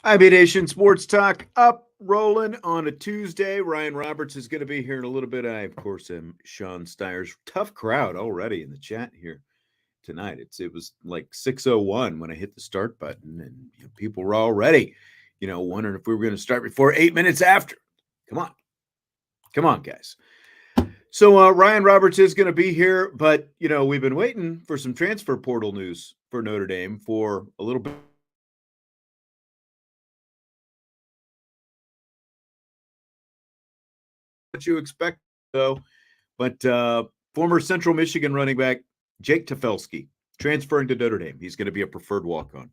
IB Nation Sports Talk up, rolling on a Tuesday. Ryan Roberts is going to be here in a little bit. I, of course, am Sean Steyer's. Tough crowd already in the chat here tonight. It was like 6:01 when I hit the start button, and people were already, wondering if we were going to start before 8 minutes after. Come on, guys. So Ryan Roberts is going to be here, but we've been waiting for some transfer portal news for Notre Dame for a little bit. What you expect, though, but former Central Michigan running back Jake Tefelsky transferring to Notre Dame. He's going to be a preferred walk-on.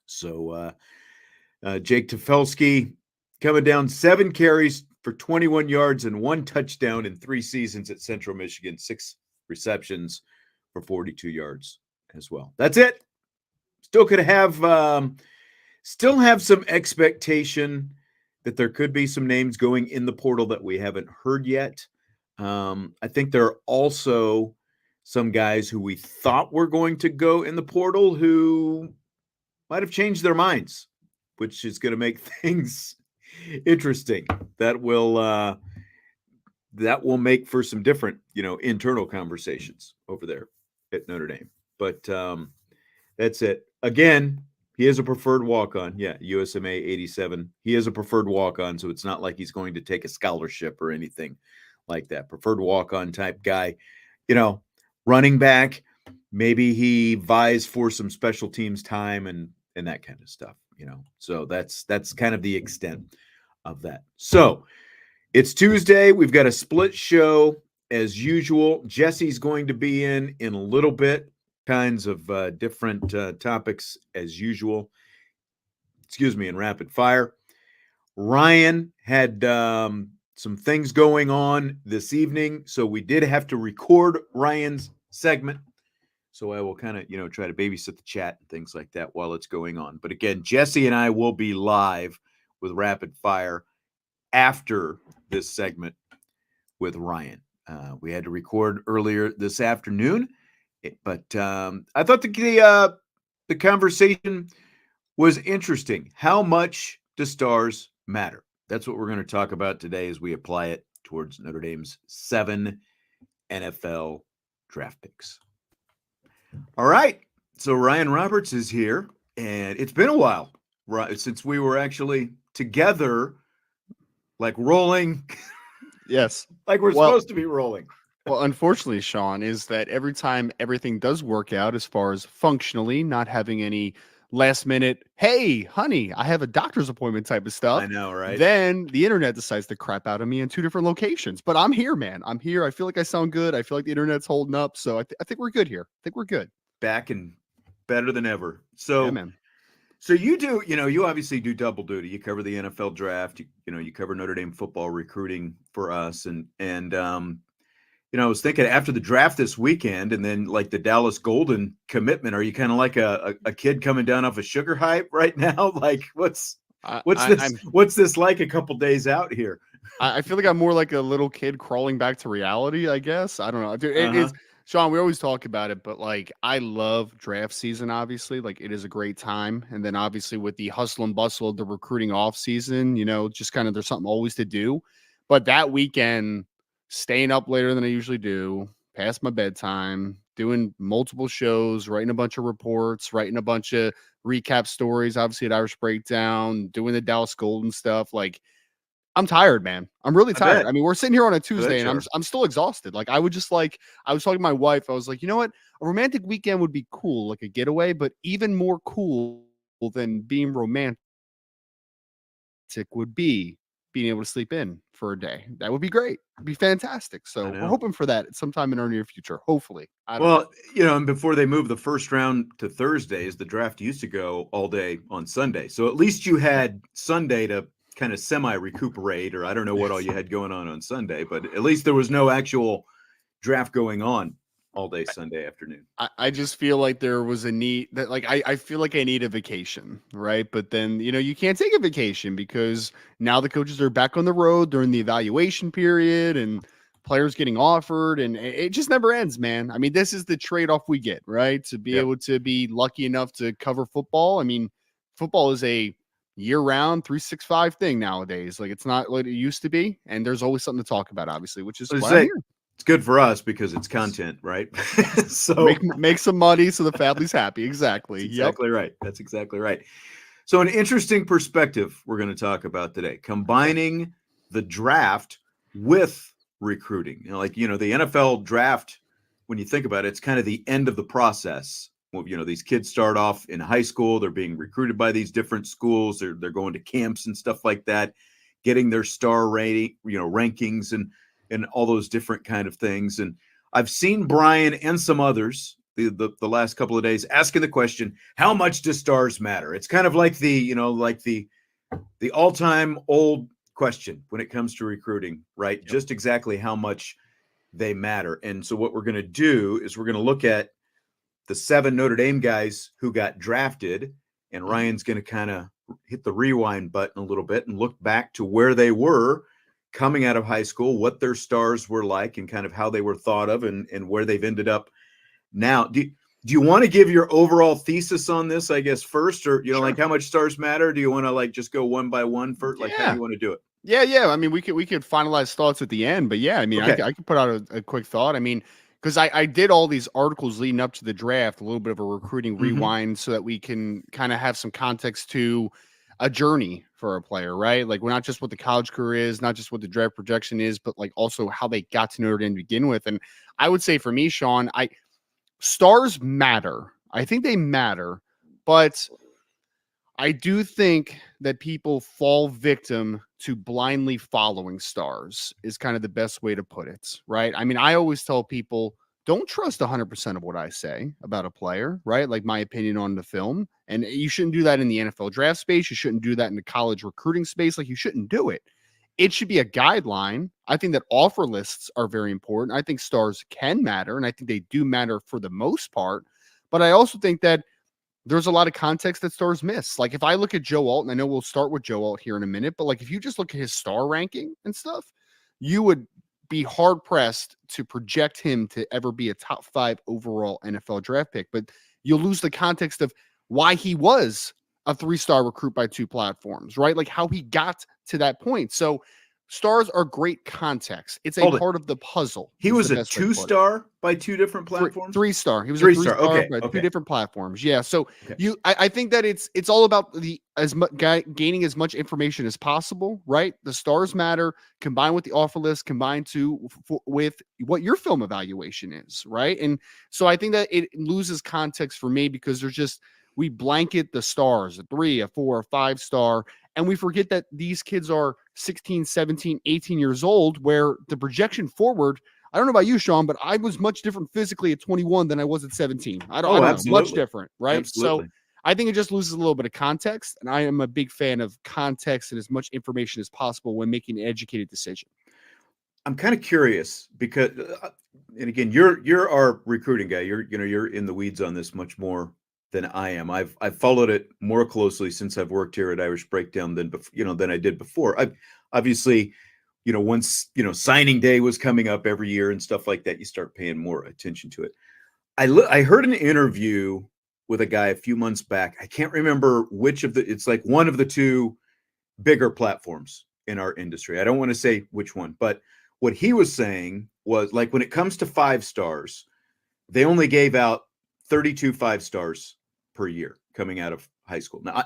So Jake Tefelsky coming down 7 carries for 21 yards and 1 touchdown in 3 seasons at Central Michigan, 6 receptions for 42 yards as well. That's it. Still could have some expectation that there could be some names going in the portal that we haven't heard yet. I think there are also some guys who we thought were going to go in the portal who might have changed their minds, which is going to make things interesting. That will make for some different, internal conversations over there at Notre Dame. But that's it. Again, he is a preferred walk-on. Yeah, USMA 87. He is a preferred walk-on, so it's not like he's going to take a scholarship or anything like that. Preferred walk-on type guy. Running back, maybe he vies for some special teams time and that kind of stuff, So that's kind of the extent of that. So it's Tuesday. We've got a split show as usual. Jesse's going to be in a little bit. Kinds of different topics as usual. In rapid fire. Ryan had some things going on this evening, so we did have to record Ryan's segment. So I will kind of, try to babysit the chat and things like that while it's going on. But again, Jesse and I will be live with rapid fire after this segment with Ryan. We had to record earlier this afternoon. But I thought the conversation was interesting. How much do stars matter? That's what we're going to talk about today as we apply it towards Notre Dame's 7 NFL draft picks. All right. So Ryan Roberts is here, and it's been a while since we were actually together, like rolling. Yes. Like we're supposed to be rolling. Well, unfortunately, Sean, is that every time everything does work out as far as functionally, not having any last minute, hey, honey, I have a doctor's appointment type of stuff. I know, right? Then the internet decides to crap out of me in 2 different locations. But I'm here, man. I'm here. I feel like I sound good. I feel like the internet's holding up. So I think we're good here. I think we're good. Back and better than ever. So, yeah, man. So you do, you obviously do double duty. You cover the NFL draft. You cover Notre Dame football recruiting for us. And I was thinking after the draft this weekend and then like the Dallas Golden commitment, are you kind of like a kid coming down off a sugar hype right now? Like what's this like a couple days out here? I feel like I'm more like a little kid crawling back to reality, I guess. I don't know. Dude, it's Sean, we always talk about it, but like I love draft season, obviously. Like it is a great time. And then obviously with the hustle and bustle of the recruiting off season, just kind of there's something always to do. But that weekend, staying up later than I usually do, past my bedtime, doing multiple shows, writing a bunch of reports, writing a bunch of recap stories, obviously at Irish Breakdown, doing the Dallas Golden stuff. Like, I'm tired, man. I'm really tired. I mean, we're sitting here on a Tuesday and I'm still exhausted. Like, I was talking to my wife. I was like, you know what? A romantic weekend would be cool, like a getaway, but even more cool than being romantic would be being able to sleep in for a day. That would be great. It'd be fantastic. So we're hoping for that sometime in our near future. Hopefully. And before they moved the first round to Thursdays, the draft used to go all day on Sunday. So at least you had Sunday to kind of semi-recuperate, or I don't know what all you had going on Sunday, but at least there was no actual draft going on all day Sunday afternoon. I just feel like there was a need that like I feel like I need a vacation, right? But then you can't take a vacation because now the coaches are back on the road during the evaluation period and players getting offered, and it just never ends, man. I mean, this is the trade-off we get, right? To be able to be lucky enough to cover football. I mean, football is a year-round 365 thing nowadays. Like, it's not what it used to be, and there's always something to talk about, obviously, which is why I'm here. It's good for us because it's content, right? So make some money so the family's happy. Exactly. That's exactly right. That's exactly right. So an interesting perspective we're going to talk about today, combining the draft with recruiting. The NFL draft, when you think about it, it's kind of the end of the process. Well, these kids start off in high school, they're being recruited by these different schools, they're going to camps and stuff like that, getting their star rating, rankings and all those different kind of things. And I've seen Brian and some others the last couple of days asking the question, how much do stars matter? It's kind of like the all-time old question when it comes to recruiting, right? Yep. Just exactly how much they matter. And so what we're going to do is we're going to look at the 7 Notre Dame guys who got drafted, and Ryan's going to kind of hit the rewind button a little bit and look back to where they were coming out of high school, what their stars were like and kind of how they were thought of and where they've ended up now. Do you want to give your overall thesis on this, I guess, first, or, Sure. like how much stars matter? Do you want to just go one by one first? Like, how do you want to do it? Yeah. I mean, we could finalize thoughts at the end, but yeah, I mean, okay. I could put out a quick thought. I mean, because I did all these articles leading up to the draft, a little bit of a recruiting rewind so that we can kind of have some context to a journey for a player, right? Like, we're not just what the college career is, not just what the draft projection is, but like also how they got to Notre Dame to begin with. And I would say for me, Sean, stars matter. I think they matter, but I do think that people fall victim to blindly following stars is kind of the best way to put it, right? I mean, I always tell people, don't trust 100% of what I say about a player, right? Like my opinion on the film. And you shouldn't do that in the NFL draft space. You shouldn't do that in the college recruiting space. Like, you shouldn't do it. It should be a guideline. I think that offer lists are very important. I think stars can matter, and I think they do matter for the most part. But I also think that there's a lot of context that stars miss. Like, if I look at Joe Alt, and I know we'll start with Joe Alt here in a minute, but like if you just look at his star ranking and stuff, you would be hard pressed to project him to ever be a top 5 overall NFL draft pick. But you'll lose the context of why he was a 3-star recruit by 2 platforms, right? Like how he got to that point. So stars are great context. It's a part of the puzzle. He was a 2-star by 2 different platforms? 3-star. He was 3-star. A 3-star by 2 different platforms. Yeah. So I think that it's all about gaining as much information as possible, right? The stars matter, combined with the offer list, combined with what your film evaluation is, right? And so I think that it loses context for me because we blanket the stars, a 3, a 4, a 5-star, and we forget that these kids are 16, 17, 18 years old, where the projection forward, I don't know about you, Sean, but I was much different physically at 21 than I was at 17. I don't know, much different, right? Absolutely. So I think it just loses a little bit of context, and I am a big fan of context and as much information as possible when making an educated decision. I'm kind of curious because, and again, you're our recruiting guy. You're in the weeds on this much more than I am. I've followed it more closely since I've worked here at Irish Breakdown than I did before. I've obviously, once signing day was coming up every year and stuff like that, you start paying more attention to it. I heard an interview with a guy a few months back. I can't remember which of it's like one of the 2 bigger platforms in our industry. I don't want to say which one, but what he was saying was, like, when it comes to 5 stars, they only gave out 32 5-stars per year coming out of high school. Now,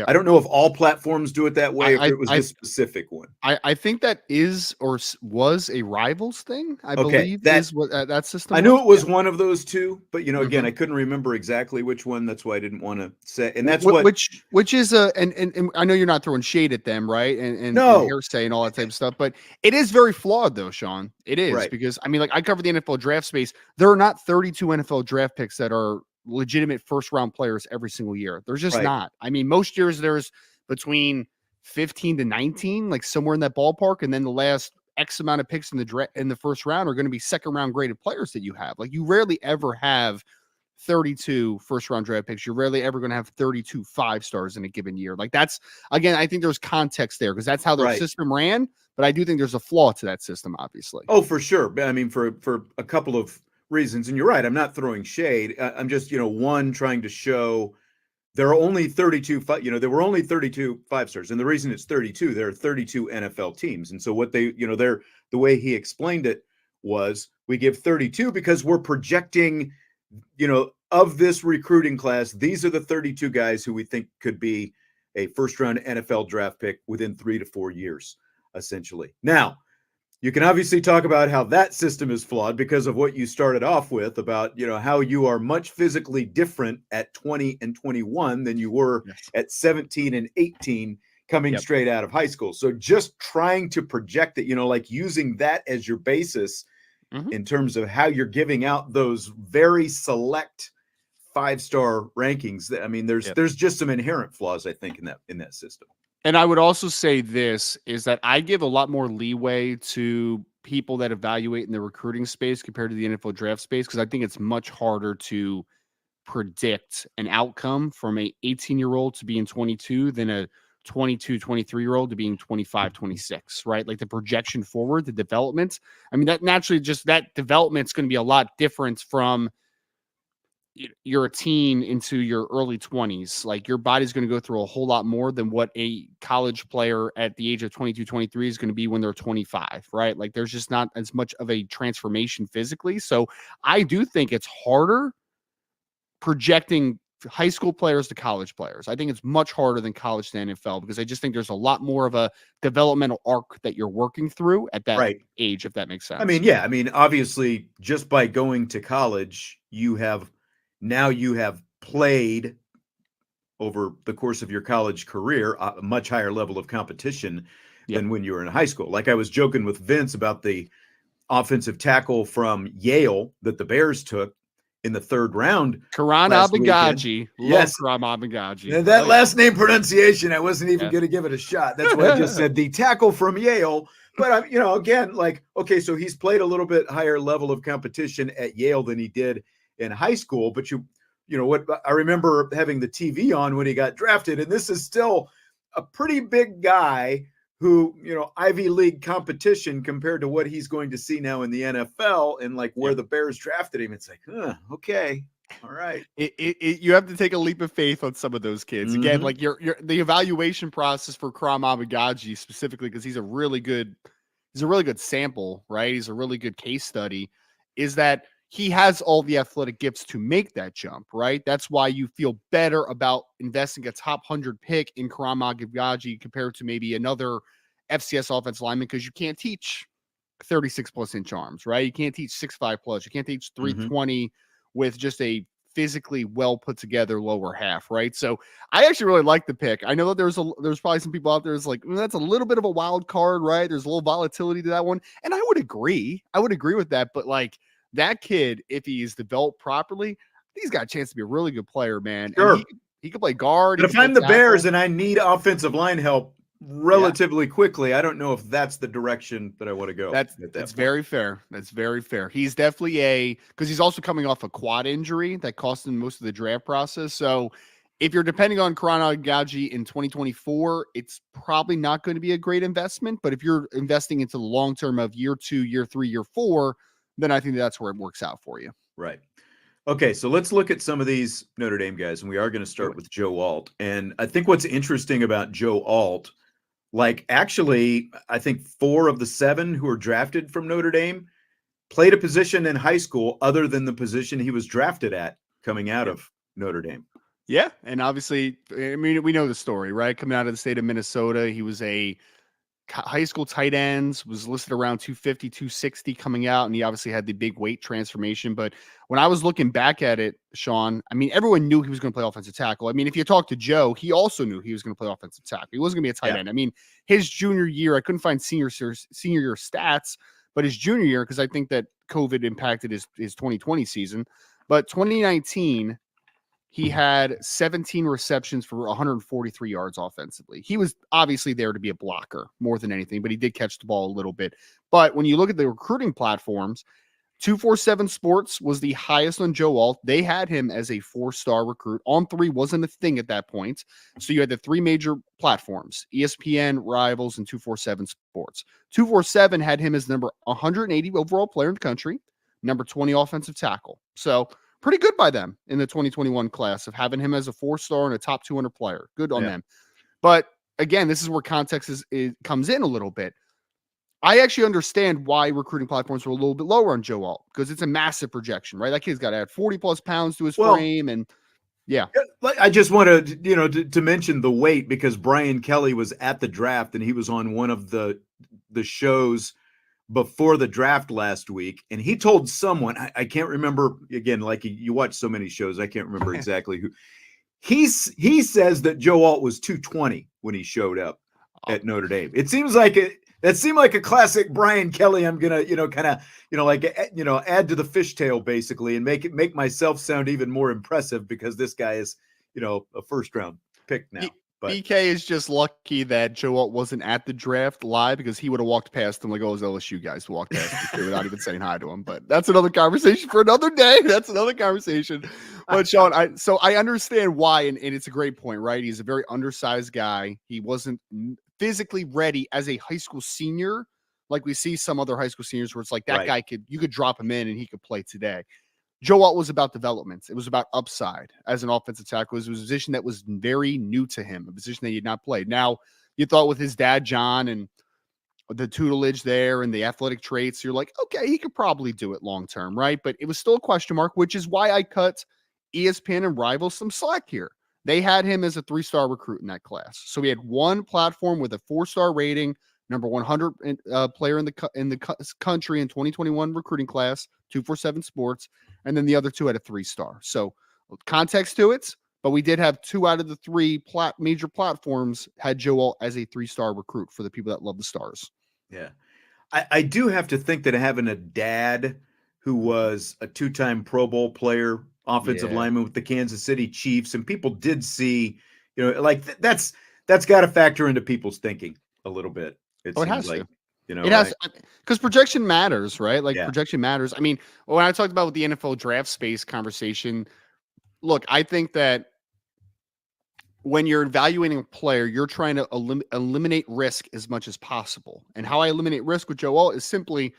I don't know if all platforms do it that way, if it was this specific one. I think that is or was a Rivals thing, I believe. That is what that system I knew it was one of those 2, but, again, I couldn't remember exactly which one. That's why I didn't want to say. And that's which is and I know you're not throwing shade at them, right? And hearsay and all that type of stuff, but it is very flawed, though, Sean. It is, right? Because, I mean, like, I cover the NFL draft space. There are not 32 NFL draft picks that are legitimate 1st-round players every single year. There's just not. I mean, most years there's between 15 to 19, like somewhere in that ballpark. And then the last X amount of picks in the first round are going to be second round graded players that you have. Like you rarely ever have 32 first round draft picks. You're rarely ever going to have 32 5-stars in a given year. Like that's, again, I think there's context there because that's how their system ran. But I do think there's a flaw to that system, obviously. Oh, for sure. I mean, for a couple of reasons. And you're right. I'm not throwing shade. I'm just, one, trying to show there are only 32, there were only 32 5-stars. And the reason it's 32, there are 32 NFL teams. And so what they, the way he explained it was we give 32 because we're projecting, of this recruiting class, these are the 32 guys who we think could be a first round NFL draft pick within 3 to 4 years, essentially. Now, you can obviously talk about how that system is flawed because of what you started off with about, how you are much physically different at 20 and 21 than you were at 17 and 18 coming straight out of high school. So just trying to project that, like using that as your basis in terms of how you're giving out those very select 5-star rankings. I mean, there's just some inherent flaws, I think, in that system. And I would also say this is that I give a lot more leeway to people that evaluate in the recruiting space compared to the NFL draft space, because I think it's much harder to predict an outcome from a 18-year-old to being 22 than a 22, 23-year-old to being 25, 26, right? Like the projection forward, the development. I mean, that naturally just that development's going to be a lot different from you're a teen into your early 20s. Like your body's going to go through a whole lot more than what a college player at the age of 22, 23 is going to be when they're 25, right? Like there's just not as much of a transformation physically. So I do think it's harder projecting high school players to college players. I think it's much harder than college to NFL because I just think there's a lot more of a developmental arc that you're working through at that age, if that makes sense. I mean, yeah. I mean, obviously, just by going to college, you have played over the course of your college career a much higher level of competition than when you were in high school. Like I was joking with Vince about the offensive tackle from Yale that the Bears took in the 3rd round. Karan Abagaji. Yes. Karan Abagaji. And that last name pronunciation, I wasn't even going to give it a shot. That's why I just said the tackle from Yale. But, again, like, okay, so he's played a little bit higher level of competition at Yale than he did in high school. But what I remember having the TV on when he got drafted, and this is still a pretty big guy who, Ivy League competition compared to what he's going to see now in the NFL and like where the Bears drafted him. It's like, okay. All right. You have to take a leap of faith on some of those kids. Again, like the evaluation process for Karam Abagaji specifically, because he's a really good sample, right? He's a really good case study, is that he has all the athletic gifts to make that jump, right? That's why you feel better about investing a top 100 pick in Karam Abagaji compared to maybe another FCS offensive lineman, because you can't teach 36 plus inch arms, right? You can't teach 6'5 plus. You can't teach 320 with just a physically well put together lower half, right? So I actually really like the pick. I know that there's probably some people out there that's like, that's a little bit of a wild card, right? There's a little volatility to that one. And I would agree with that. But like that kid, if he's developed properly, he's got a chance to be a really good player, man. Sure. And he could play guard. But if I'm the Bears and I need offensive line help relatively quickly, I don't know if that's the direction that I want to go. That's very fair. That's very fair. He's definitely because he's also coming off a quad injury that cost him most of the draft process. So if you're depending on Karan Abagaji in 2024, it's probably not going to be a great investment. But if you're investing into the long term of year 2, year 3, year 4, then I think that's where it works out for you. Right. Okay, so let's look at some of these Notre Dame guys, and we are going to start with Joe Alt. And I think what's interesting about Joe Alt, like actually, I think 4 of the 7 who were drafted from Notre Dame played a position in high school other than the position he was drafted at coming out of Notre Dame. Yeah, and obviously, I mean, we know the story, right? Coming out of the state of Minnesota, he was a high school tight ends, was listed around 250, 260 coming out, and he obviously had the big weight transformation. But when I was looking back at it, Sean, I mean, everyone knew he was going to play offensive tackle. I mean, if you talk to Joe, he also knew he was going to play offensive tackle. He wasn't going to be a tight end. I mean, his junior year, I couldn't find senior year stats, but his junior year, because I think that COVID impacted his 2020 season. But 2019, he had 17 receptions for 143 yards offensively. He was obviously there to be a blocker more than anything, but he did catch the ball a little bit. But when you look at the recruiting platforms, 247 Sports was the highest on Joe Alt. They had him as a 4-star recruit. On 3 wasn't a thing at that point. So you had the 3 major platforms, ESPN, Rivals, and 247 Sports. 247 had him as number 180 overall player in the country, number 20 offensive tackle. So pretty good by them in the 2021 class of having him as a 4-star and a top 200 player. Good on them. But again, this is where context comes in a little bit. I actually understand why recruiting platforms were a little bit lower on Joe Alt because it's a massive projection, right? That kid's got to add 40 plus pounds to his frame. And I just want to, to mention the weight because Brian Kelly was at the draft and he was on one of the shows before the draft last week. And he told someone, I can't remember, again, like you watch so many shows, I can't remember exactly who. He says that Joe Alt was 220 when he showed up at Notre Dame. It seems like that seemed like a classic Brian Kelly. I'm gonna, kind of, add to the fishtail basically and make myself sound even more impressive because this guy is, a first round pick now. But BK is just lucky that Joe Alt wasn't at the draft live because he would have walked past him like all those LSU guys walked past him without even saying hi to him. But that's another conversation for another day. That's another conversation. But Sean, I understand why, and it's a great point, right? He's a very undersized guy. He wasn't physically ready as a high school senior, like we see some other high school seniors where it's like that guy you could drop him in and he could play today. Joe Alt was about development. It was about upside as an offensive tackle. It was a position that was very new to him, a position that he had not played. Now, you thought with his dad, John, and the tutelage there and the athletic traits, you're like, okay, he could probably do it long term, right? But it was still a question mark, which is why I cut ESPN and Rivals some slack here. They had him as a 3-star recruit in that class. So we had one platform with a 4-star rating, number 100 player in the country in 2021 recruiting class, 247 Sports, and then the other 2 had a 3-star. So context to it, but we did have 2 out of the 3 major platforms had Joe Alt as a 3-star recruit for the people that love the stars. Yeah. I do have to think that having a dad who was a 2-time Pro Bowl player, offensive lineman with the Kansas City Chiefs, and people did see, like that's got to factor into people's thinking a little bit. It has like, to. It has, because projection matters, right? Like projection matters. I mean, when I talked about with the NFL draft space conversation, look, I think that when you're evaluating a player, you're trying to eliminate risk as much as possible. And how I eliminate risk with Joe Alt is simply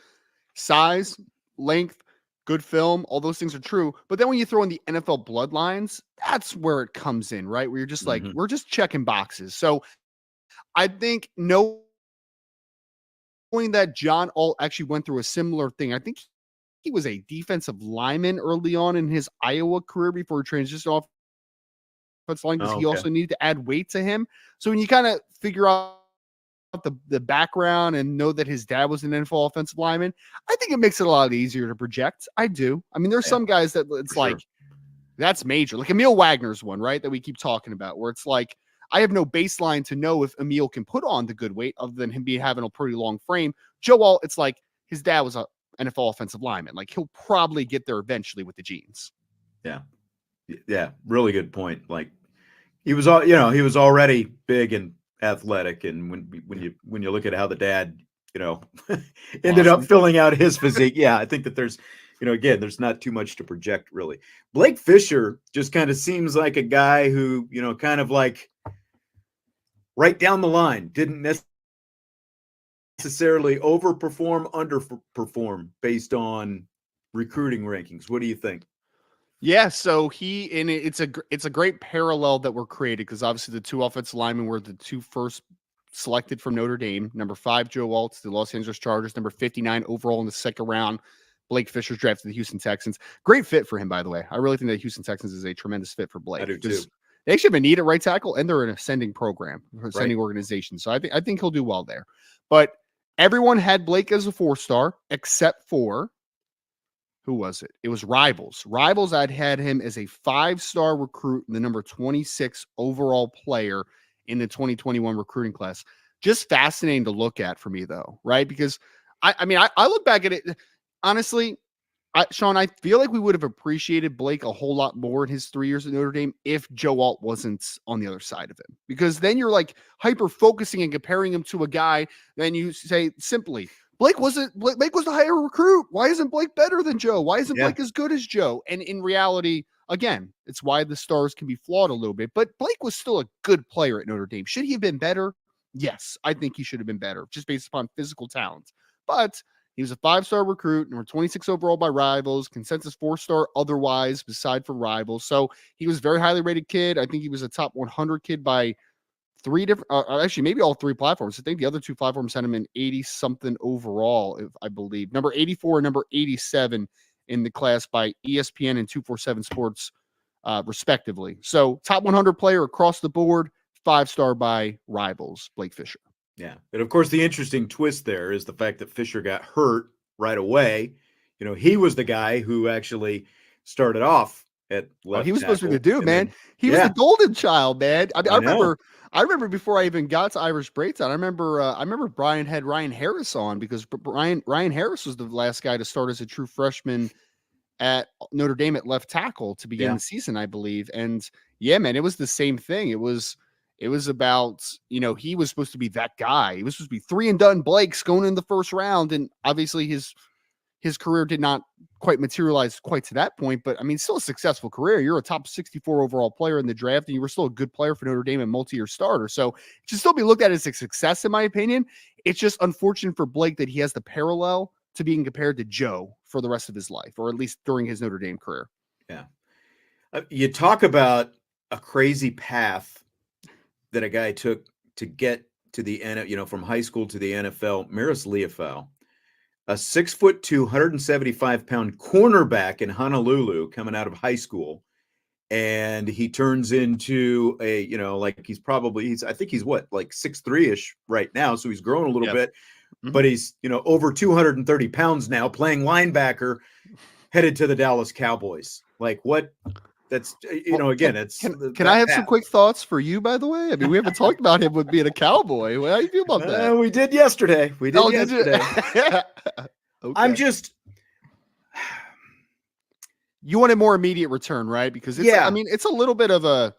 size, length, good film. All those things are true. But then when you throw in the NFL bloodlines, that's where it comes in, right? Where you're just like, we're just checking boxes. So I think knowing that John Alt actually went through a similar thing. I think he was a defensive lineman early on in his Iowa career before he transitioned off offensive line because he also needed to add weight to him. So when you kind of figure out the background and know that his dad was an NFL offensive lineman, I think it makes it a lot easier to project. I do. I mean, there's some guys that it's like, that's major. Like Emil Wagner's one, right? That we keep talking about where it's like, I have no baseline to know if Emil can put on the good weight other than him having a pretty long frame. Joe Alt, it's like his dad was a NFL offensive lineman. Like he'll probably get there eventually with the genes. Yeah. Yeah. Really good point. Like he was he was already big and athletic. And when you look at how the dad, ended up filling out his physique. Yeah. I think that there's, again, there's not too much to project really. Blake Fisher just kind of seems like a guy who, kind of like right down the line, didn't necessarily overperform, underperform based on recruiting rankings. What do you think? Yeah, so it's a great parallel that were created because obviously the 2 offensive linemen were the 2 first selected from Notre Dame. Number 5, Joe Alt, the Los Angeles Chargers. Number 59 overall in the 2nd round, Blake Fisher's drafted the Houston Texans. Great fit for him, by the way. I really think that Houston Texans is a tremendous fit for Blake. I do too. They actually have a need at right tackle, and they're an ascending program, ascending organization. So I think he'll do well there. But everyone had Blake as a 4-star except for who was it? It was Rivals. Rivals, I'd had him as a 5-star recruit and the number 26 overall player in the 2021 recruiting class. Just fascinating to look at for me, though, right? Because I look back at it, honestly, Sean, I feel like we would have appreciated Blake a whole lot more in his 3 years at Notre Dame if Joe Alt wasn't on the other side of him. Because then you're like hyper focusing and comparing him to a guy. Then you say simply, Blake was the higher recruit. Why isn't Blake better than Joe? Why isn't Yeah. Blake as good as Joe? And in reality, again, it's why the stars can be flawed a little bit. But Blake was still a good player at Notre Dame. Should he have been better? Yes, I think he should have been better just based upon physical talent. But he was a 5-star recruit, number 26 overall by Rivals, consensus 4-star otherwise, beside for Rivals. So he was a very highly rated kid. I think he was a top 100 kid by 3 different, actually, maybe all 3 platforms. I think the other 2 platforms had him in 80 something overall, if I believe. Number 84 and number 87 in the class by ESPN and 247 Sports, respectively. So top 100 player across the board, 5-star by Rivals, Blake Fisher. Yeah. But of course, the interesting twist there is the fact that Fisher got hurt right away. He was the guy who actually started off at left. He was supposed to be the tackle, dude, man. then, He was the golden child, man. I know. remember before I even got to Irish Breakdown, I remember Brian had Ryan Harris on because Ryan Harris was the last guy to start as a true freshman at Notre Dame at left tackle to begin the season, I believe. And yeah, man, it was the same thing. It was about, he was supposed to be that guy. He was supposed to be 3 and done Blake's going in the first round. And obviously his career did not quite materialize quite to that point, but I mean, still a successful career. You're a top 64 overall player in the draft, and you were still a good player for Notre Dame and multi-year starter. So it should still be looked at as a success, in my opinion. It's just unfortunate for Blake that he has the parallel to being compared to Joe for the rest of his life, or at least during his Notre Dame career. Yeah. You talk about a crazy path that a guy took to get to the NFL, from high school to the NFL. Maris Leofau, a 6'2", 175-pound cornerback in Honolulu coming out of high school. And he turns into a, I think he's what, like 6'3"-ish right now. So he's grown a little bit, but he's, over 230 pounds now, playing linebacker, headed to the Dallas Cowboys. Like what? That's, again, it's. Can I have some quick thoughts for you, by the way? I mean, we haven't talked about him with being a Cowboy. How do you feel about that? We did yesterday. Yesterday. Okay. I'm just. You want a more immediate return, right? Because it's a little bit of a.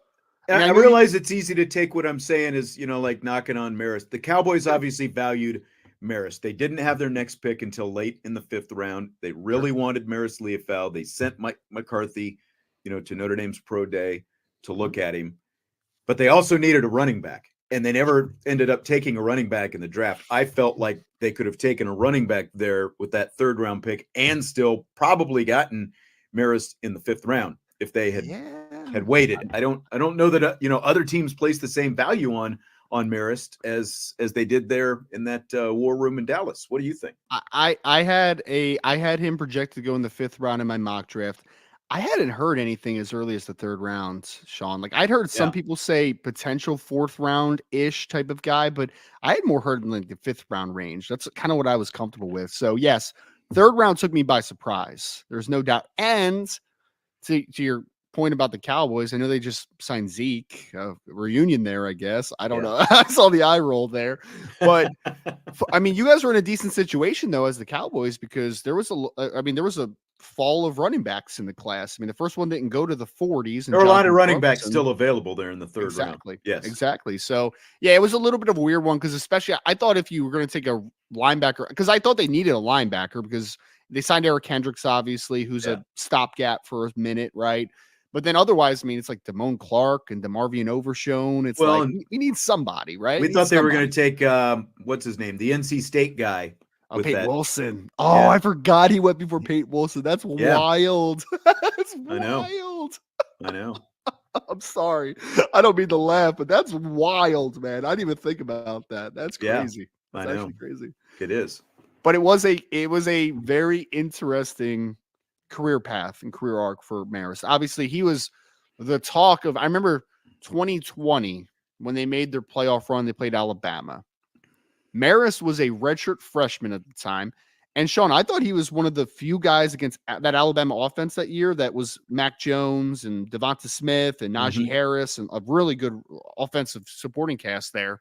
I realize it's easy to take what I'm saying as, like knocking on Maris. The Cowboys obviously valued Maris. They didn't have their next pick until late in the 5th round. They really wanted Maris Leofau. They sent Mike McCarthy, to Notre Dame's pro day to look at him. But they also needed a running back, and they never ended up taking a running back in the draft. I felt like they could have taken a running back there with that 3rd round pick and still probably gotten Maris in the 5th round if they had waited. I don't know that other teams place the same value on Marist as they did there in that war room in Dallas. What do you think? I had him projected to go in the 5th round in my mock draft. I hadn't heard anything as early as the 3rd round, Sean. Like I'd heard some people say potential 4th round ish type of guy, but I had more heard in like the 5th round range. That's kind of what I was comfortable with. So yes, 3rd round took me by surprise. There's no doubt. And to your point about the Cowboys, I know they just signed Zeke, reunion there, I guess. I don't know. I saw the eye roll there, but I mean, you guys were in a decent situation though, as the Cowboys, because there was a fall of running backs in the class. I mean, the first one didn't go to the 40s. There were a lot of running backs still available there in the 3rd round. Exactly. Yes, exactly. So yeah, it was a little bit of a weird one because especially I thought if you were going to take a linebacker, because I thought they needed a linebacker because they signed Eric Kendricks, obviously, who's a stopgap for a minute, right? But then otherwise, I mean, it's like Damone Clark and DeMarvion Overshone. It's we need somebody, right? We thought they were going to take what's his name, the NC State guy. Peyton Wilson. Oh, I forgot he went before Peyton Wilson. That's wild. That's wild. I know. I'm sorry. I don't mean to laugh, but that's wild, man. I didn't even think about that. That's crazy. That's actually crazy. It is. But it was a very interesting career path and career arc for Maris. Obviously, he was the talk of, I remember 2020 when they made their playoff run, they played Alabama. Maris was a redshirt freshman at the time. And Sean, I thought he was one of the few guys against that Alabama offense that year that was Mac Jones and Devonta Smith and Najee Harris and a really good offensive supporting cast there.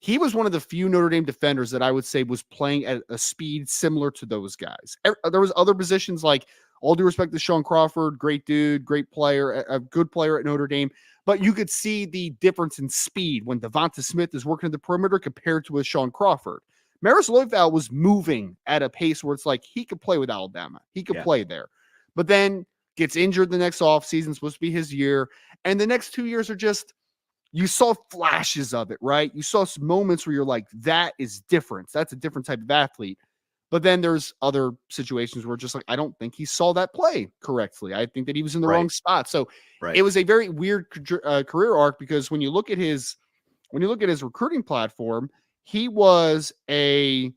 he was one of the few Notre Dame defenders that I would say was playing at a speed similar to those guys. There was other positions, like, all due respect to Sean Crawford, great dude, great player, a good player at Notre Dame, but you could see the difference in speed when Devonta Smith is working at the perimeter compared to a Sean Crawford. Maris Loifau was moving at a pace where it's like he could play with Alabama. He could play there. But then gets injured the next offseason, supposed to be his year. And the next 2 years are just, you saw flashes of it, right? You saw some moments where you're like, that is different. That's a different type of athlete. But then there's other situations where just like, I don't think he saw that play correctly. I think that he was in the wrong spot. So it was a very weird career arc, because when you look at his recruiting platform, he was a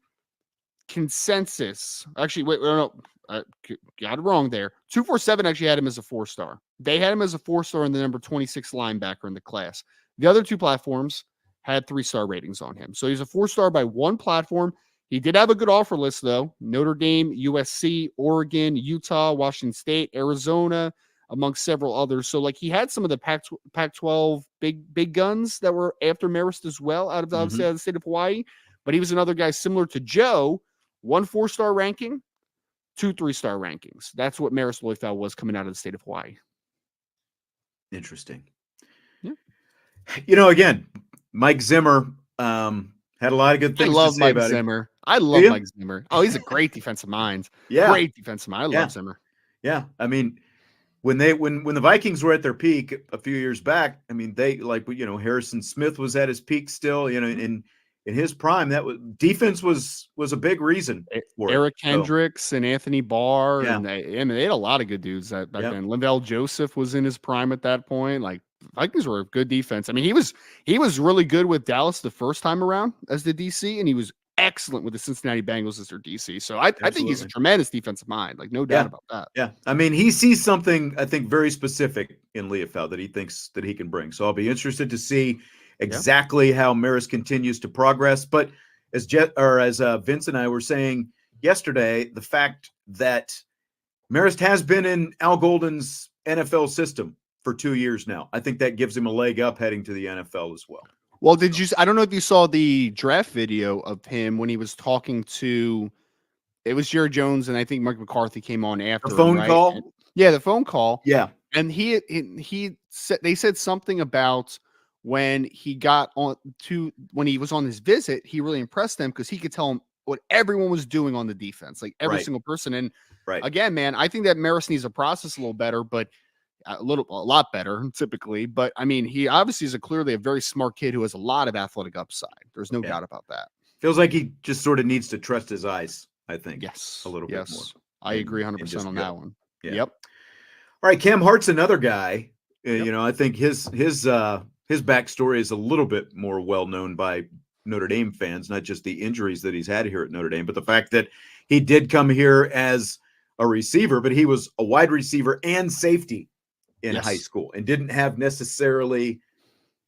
consensus. Actually, wait, no, got it wrong there. 247 actually had him as a 4-star. They had him as a 4-star and the number 26 linebacker in the class. The other two platforms had 3-star ratings on him. So he's a 4-star by one platform. He did have a good offer list, though. Notre Dame, USC, Oregon, Utah, Washington State, Arizona, amongst several others. So, like, he had some of the Pac-12 big guns that were after Marist as well, out of obviously out of the state of Hawaii. But he was another guy similar to Joe, 1 4-star ranking, 2 3-star rankings. That's what Marist Loifau was coming out of the state of Hawaii. Interesting. Yeah. Again, Mike Zimmer had a lot of good things to say about him. I love Mike Zimmer. Oh, he's a great defensive mind. Yeah. Great defensive mind. I love Zimmer. Yeah. I mean, when the Vikings were at their peak a few years back, I mean, they, like, Harrison Smith was at his peak still, in his prime. That was defense was a big reason for Eric Hendricks and Anthony Barr. Yeah. And they had a lot of good dudes back then. Linval Joseph was in his prime at that point. Like, Vikings were a good defense. I mean, he was really good with Dallas the first time around as the DC, and he was excellent with the Cincinnati Bengals as their DC. So I think he's a tremendous defensive mind, like, no doubt about that. Yeah. I mean, he sees something, I think, very specific in Leofau that he thinks that he can bring. So I'll be interested to see exactly how Marist continues to progress. But as Vince and I were saying yesterday, the fact that Marist has been in Al Golden's NFL system for 2 years now, I think that gives him a leg up heading to the NFL as well. Well, I don't know if you saw the draft video of him when he was talking to, it was Jerry Jones, and I think Mike McCarthy came on after. The phone call? The phone call. Yeah. And he said, they said something about when he was on his visit, he really impressed them because he could tell him what everyone was doing on the defense, like every single person. And again, man, I think that Marist needs to process a little better, but a lot better typically. But I mean, he obviously is clearly a very smart kid who has a lot of athletic upside. There's no doubt about that. Feels like he just sort of needs to trust his eyes, I think. Yes. A little bit more. I agree 100% on that one. Yeah. Yep. All right. Cam Hart's another guy. I think his backstory is a little bit more well-known by Notre Dame fans, not just the injuries that he's had here at Notre Dame, but the fact that he did come here as a receiver, but he was a wide receiver and safety in high school and didn't have necessarily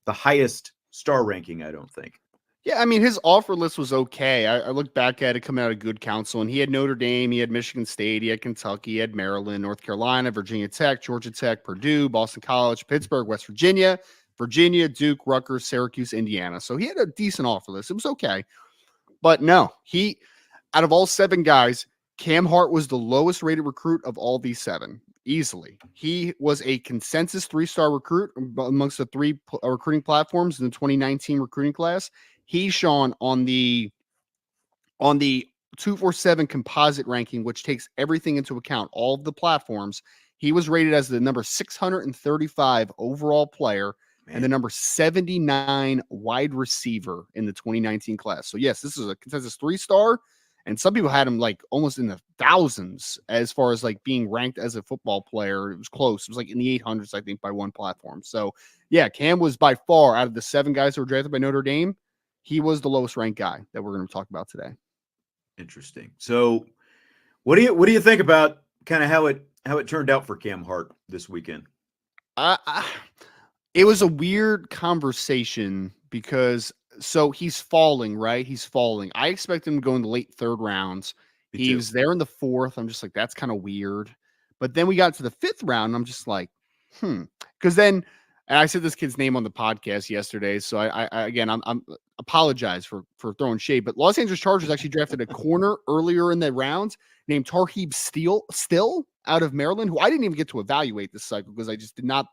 the highest star ranking, I don't think. Yeah, I mean, his offer list was okay. I look back at it coming out of good counsel, and he had Notre Dame, he had Michigan State, he had Kentucky, he had Maryland, North Carolina, Virginia Tech, Georgia Tech, Purdue, Boston College, Pittsburgh, West Virginia, Duke, Rutgers, Syracuse, Indiana. So he had a decent offer list. It was okay. But no, out of all 7 guys, Cam Hart was the lowest rated recruit of all these 7. Easily. He was a consensus 3-star recruit amongst the 3 recruiting platforms in the 2019 recruiting class. He shone on the 247 composite ranking, which takes everything into account, all of the platforms. He was rated as the number 635 overall player and the number 79 wide receiver in the 2019 class. So yes, this is a consensus 3-star. And some people had him like almost in the thousands as far as like being ranked as a football player. It was close. It was like in the 800s, I think, by one platform. So yeah, Cam was by far, out of the 7 guys who were drafted by Notre Dame, he was the lowest ranked guy that we're going to talk about today. Interesting. So what do you think about kind of how it turned out for Cam Hart this weekend? It was a weird conversation because he's falling, right? He's falling. I expect him to go in the late 3rd rounds. He was there in the 4th. I'm just like, that's kind of weird. But then we got to the 5th round, and I'm just like, because then, and I said this kid's name on the podcast yesterday. So I again, I'm apologize for throwing shade, but Los Angeles Chargers actually drafted a corner earlier in the round named Tarheeb Still out of Maryland, who I didn't even get to evaluate this cycle because I just did not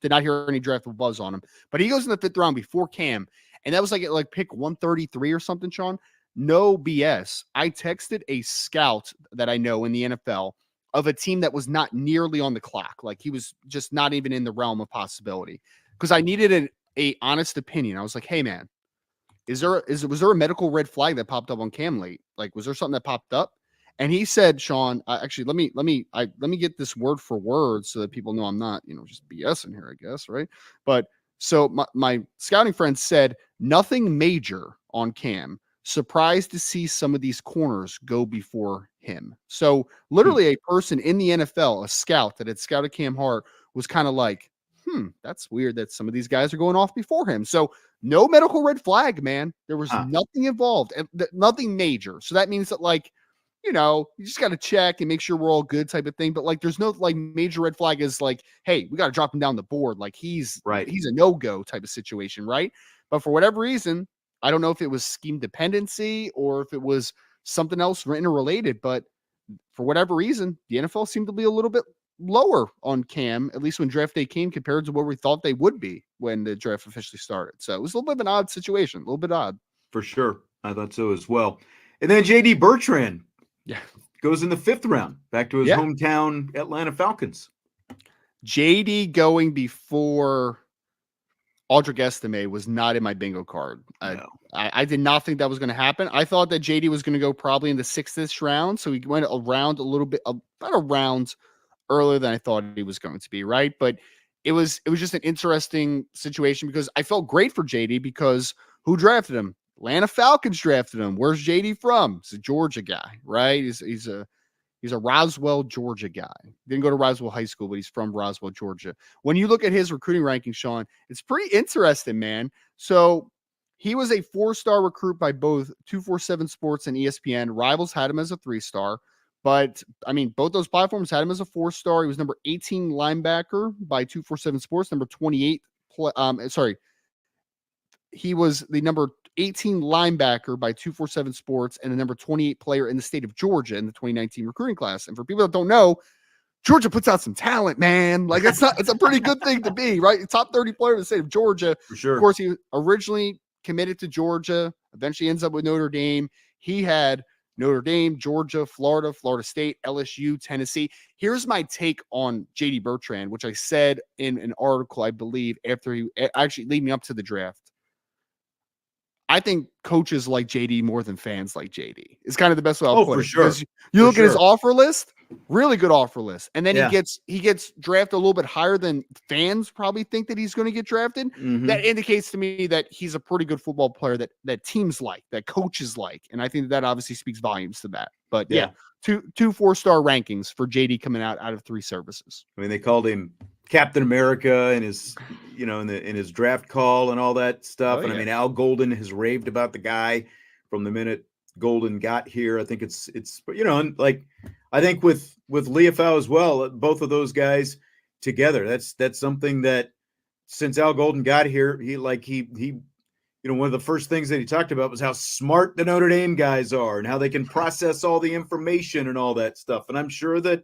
hear any draftable buzz on him. But he goes in the 5th round before Cam, and that was like at pick 133 or something, Sean. No BS. I texted a scout that I know in the NFL of a team that was not nearly on the clock. Like he was just not even in the realm of possibility because I needed a honest opinion. I was like, hey man, was there a medical red flag that popped up on Cam late? Like, was there something that popped up? And he said, Sean, actually, let me get this word for word so that people know I'm not, just BSing here, I guess. Right. But so my scouting friend said nothing major on Cam. Surprised to see some of these corners go before him. So literally a person in the NFL, a scout that had scouted Cam Hart was kind of like, that's weird that some of these guys are going off before him. So no medical red flag, man. There was nothing involved and nothing major. So that means that you just got to check and make sure we're all good type of thing. But there's no major red flag is hey, we got to drop him down the board. He's a no-go type of situation. Right. But for whatever reason, I don't know if it was scheme dependency or if it was something else interrelated, but for whatever reason, the NFL seemed to be a little bit lower on Cam, at least when draft day came compared to where we thought they would be when the draft officially started. So it was a little bit of an odd situation, a little bit odd. For sure. I thought so as well. And then JD Bertrand goes in the 5th round back to his hometown Atlanta Falcons. JD going before Audric Estime was not in my bingo card. No. I did not think that was going to happen. I thought that JD was going to go probably in the 6th round. So he went around a little bit, about a round earlier than I thought he was going to be, right? But it was just an interesting situation because I felt great for JD because who drafted him? Atlanta Falcons drafted him. Where's JD from? He's a Georgia guy, right? He's a Roswell, Georgia guy. Didn't go to Roswell High School, but he's from Roswell, Georgia. When you look at his recruiting ranking, Sean, it's pretty interesting, man. So he was a 4-star recruit by both 247 Sports and ESPN. Rivals had him as a 3-star. But, I mean, both those platforms had him as a 4-star. He was number 18 linebacker by 247 Sports, number 28. He was the number 18 linebacker by 247 Sports and the number 28 player in the state of Georgia in the 2019 recruiting class. And for people that don't know, Georgia puts out some talent, man. It's a pretty good thing to be, right? Top 30 player in the state of Georgia. For sure. Of course, he originally committed to Georgia, eventually ends up with Notre Dame. He had Notre Dame, Georgia, Florida, Florida State, LSU, Tennessee. Here's my take on JD Bertrand, which I said in an article, I believe, after he actually leading up to the draft. I think coaches like JD more than fans like JD. It's kind of the best way I'll put it. Sure. You look at his offer list, really good offer list. And then he gets drafted a little bit higher than fans probably think that he's going to get drafted. Mm-hmm. That indicates to me that he's a pretty good football player that teams like, that coaches like. And I think that obviously speaks volumes to that. But two 4-star rankings for JD coming out of 3 services. I mean, they called him Captain America in his, in his draft call and all that stuff. I mean, Al Golden has raved about the guy from the minute Golden got here. I think it's, and I think with Leofau as well, both of those guys together, that's something that since Al Golden got here, he one of the first things that he talked about was how smart the Notre Dame guys are and how they can process all the information and all that stuff. And I'm sure that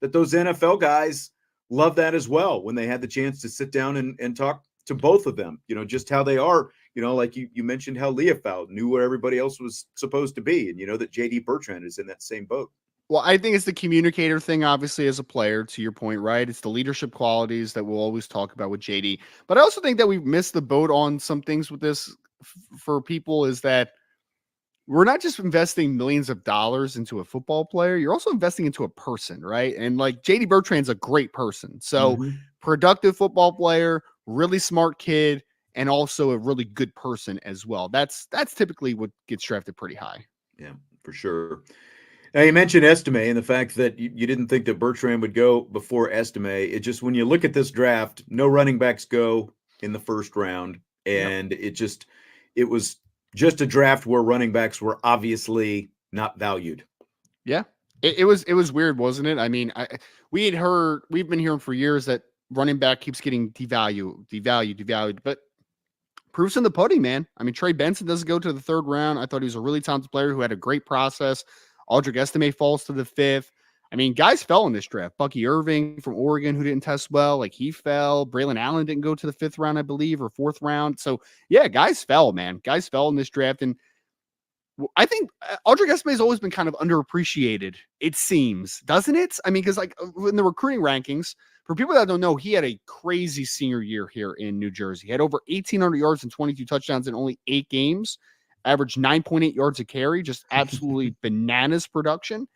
those NFL guys love that as well when they had the chance to sit down and talk to both of them, just how they are, like you mentioned how Leofau knew where everybody else was supposed to be. And that JD Bertrand is in that same boat. Well, I think it's the communicator thing, obviously, as a player, to your point, right? It's the leadership qualities that we'll always talk about with JD. But I also think that we've missed the boat on some things with this for people is that we're not just investing millions of dollars into a football player. You're also investing into a person, right? And JD Bertrand's a great person. So productive football player, really smart kid, and also a really good person as well. That's typically what gets drafted pretty high. Yeah, for sure. Now, you mentioned Estime and the fact that you didn't think that Bertrand would go before Estime. It just, when you look at this draft, no running backs go in the 1st round. And it was just a draft where running backs were obviously not valued. Yeah, it was weird, wasn't it? I mean, we've been hearing for years that running back keeps getting devalued, but proof's in the pudding, man. I mean, Trey Benson doesn't go to the third round. I thought he was a really talented player who had a great process. Audric Estime falls to the fifth. I mean, guys fell in this draft. Bucky Irving from Oregon, who didn't test well, like he fell. Braylon Allen didn't go to the fifth round, I believe, or fourth round. So, yeah, guys fell, man. Guys fell in this draft. And I think Audric Estime has always been kind of underappreciated, it seems, doesn't it? I mean, because like in the recruiting rankings, for people that don't know, he had a crazy senior year here in New Jersey. He had over 1,800 yards and 22 touchdowns in only 8 games, averaged 9.8 yards a carry, just absolutely bananas production.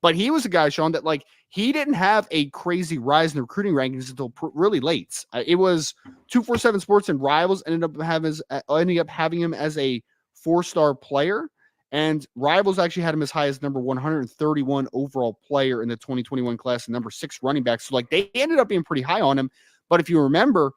But he was a guy, Sean, that like he didn't have a crazy rise in the recruiting rankings until really late. It was 247 Sports and Rivals ended up having him as a 4-star player. And Rivals actually had him as high as number 131 overall player in the 2021 class and number 6 running back. So like they ended up being pretty high on him. But if you remember,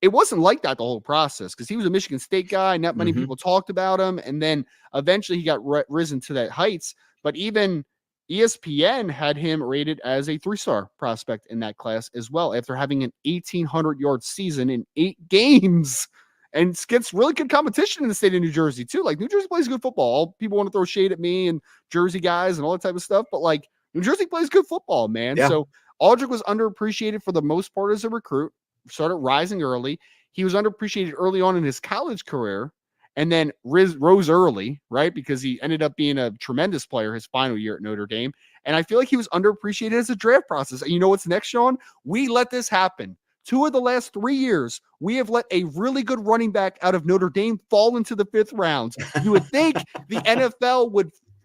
it wasn't like that the whole process because he was a Michigan State guy. Not many people talked about him. And then eventually he got risen to that heights. But even ESPN had him rated as a 3-star prospect in that class as well after having an 1,800-yard season in 8 games. And gets really good competition in the state of New Jersey, too. Like, New Jersey plays good football. All people want to throw shade at me and Jersey guys and all that type of stuff. But, like, New Jersey plays good football, man. Yeah. So, Audric was underappreciated for the most part as a recruit. Started rising early. He was underappreciated early on in his college career and then rose early, right? Because he ended up being a tremendous player his final year at Notre Dame. And I feel like he was underappreciated as a draft process. And you know what's next, Sean? We let this happen. 2 of the last 3 years, we have let a really good running back out of Notre Dame fall into the 5th round. You would think the NFL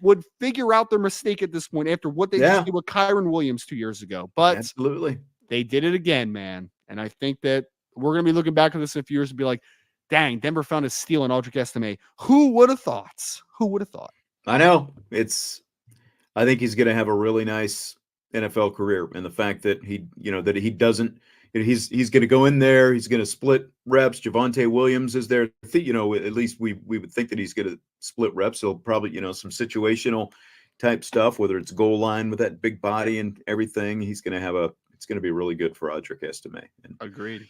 would figure out their mistake at this point after what they just did with Kyron Williams 2 years ago. But absolutely, they did it again, man. And I think that we're going to be looking back at this in a few years and be like, dang, Denver found a steal in Audric Estime. Who would have thought? Who would have thought? I know. I think he's going to have a really nice NFL career. And the fact that he's going to go in there, he's going to split reps. Javonte Williams is there. At least we would think that he's going to split reps. He'll probably, some situational type stuff, whether it's goal line with that big body and everything. It's going to be really good for Audric Estime. Agreed.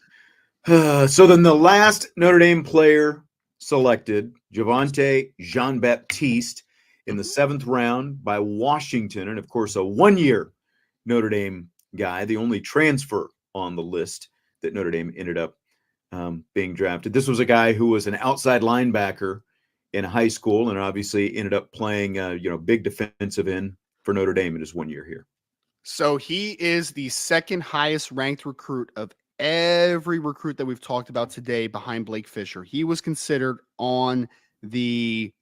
So then the last Notre Dame player selected, Javonte Jean-Baptiste, in the 7th round by Washington. And of course, a 1-year Notre Dame guy, the only transfer on the list that Notre Dame ended up being drafted. This was a guy who was an outside linebacker in high school and obviously ended up playing, big defensive end for Notre Dame in his 1 year here. So he is the 2nd highest ranked recruit of every recruit that we've talked about today behind Blake Fisher. He was considered on the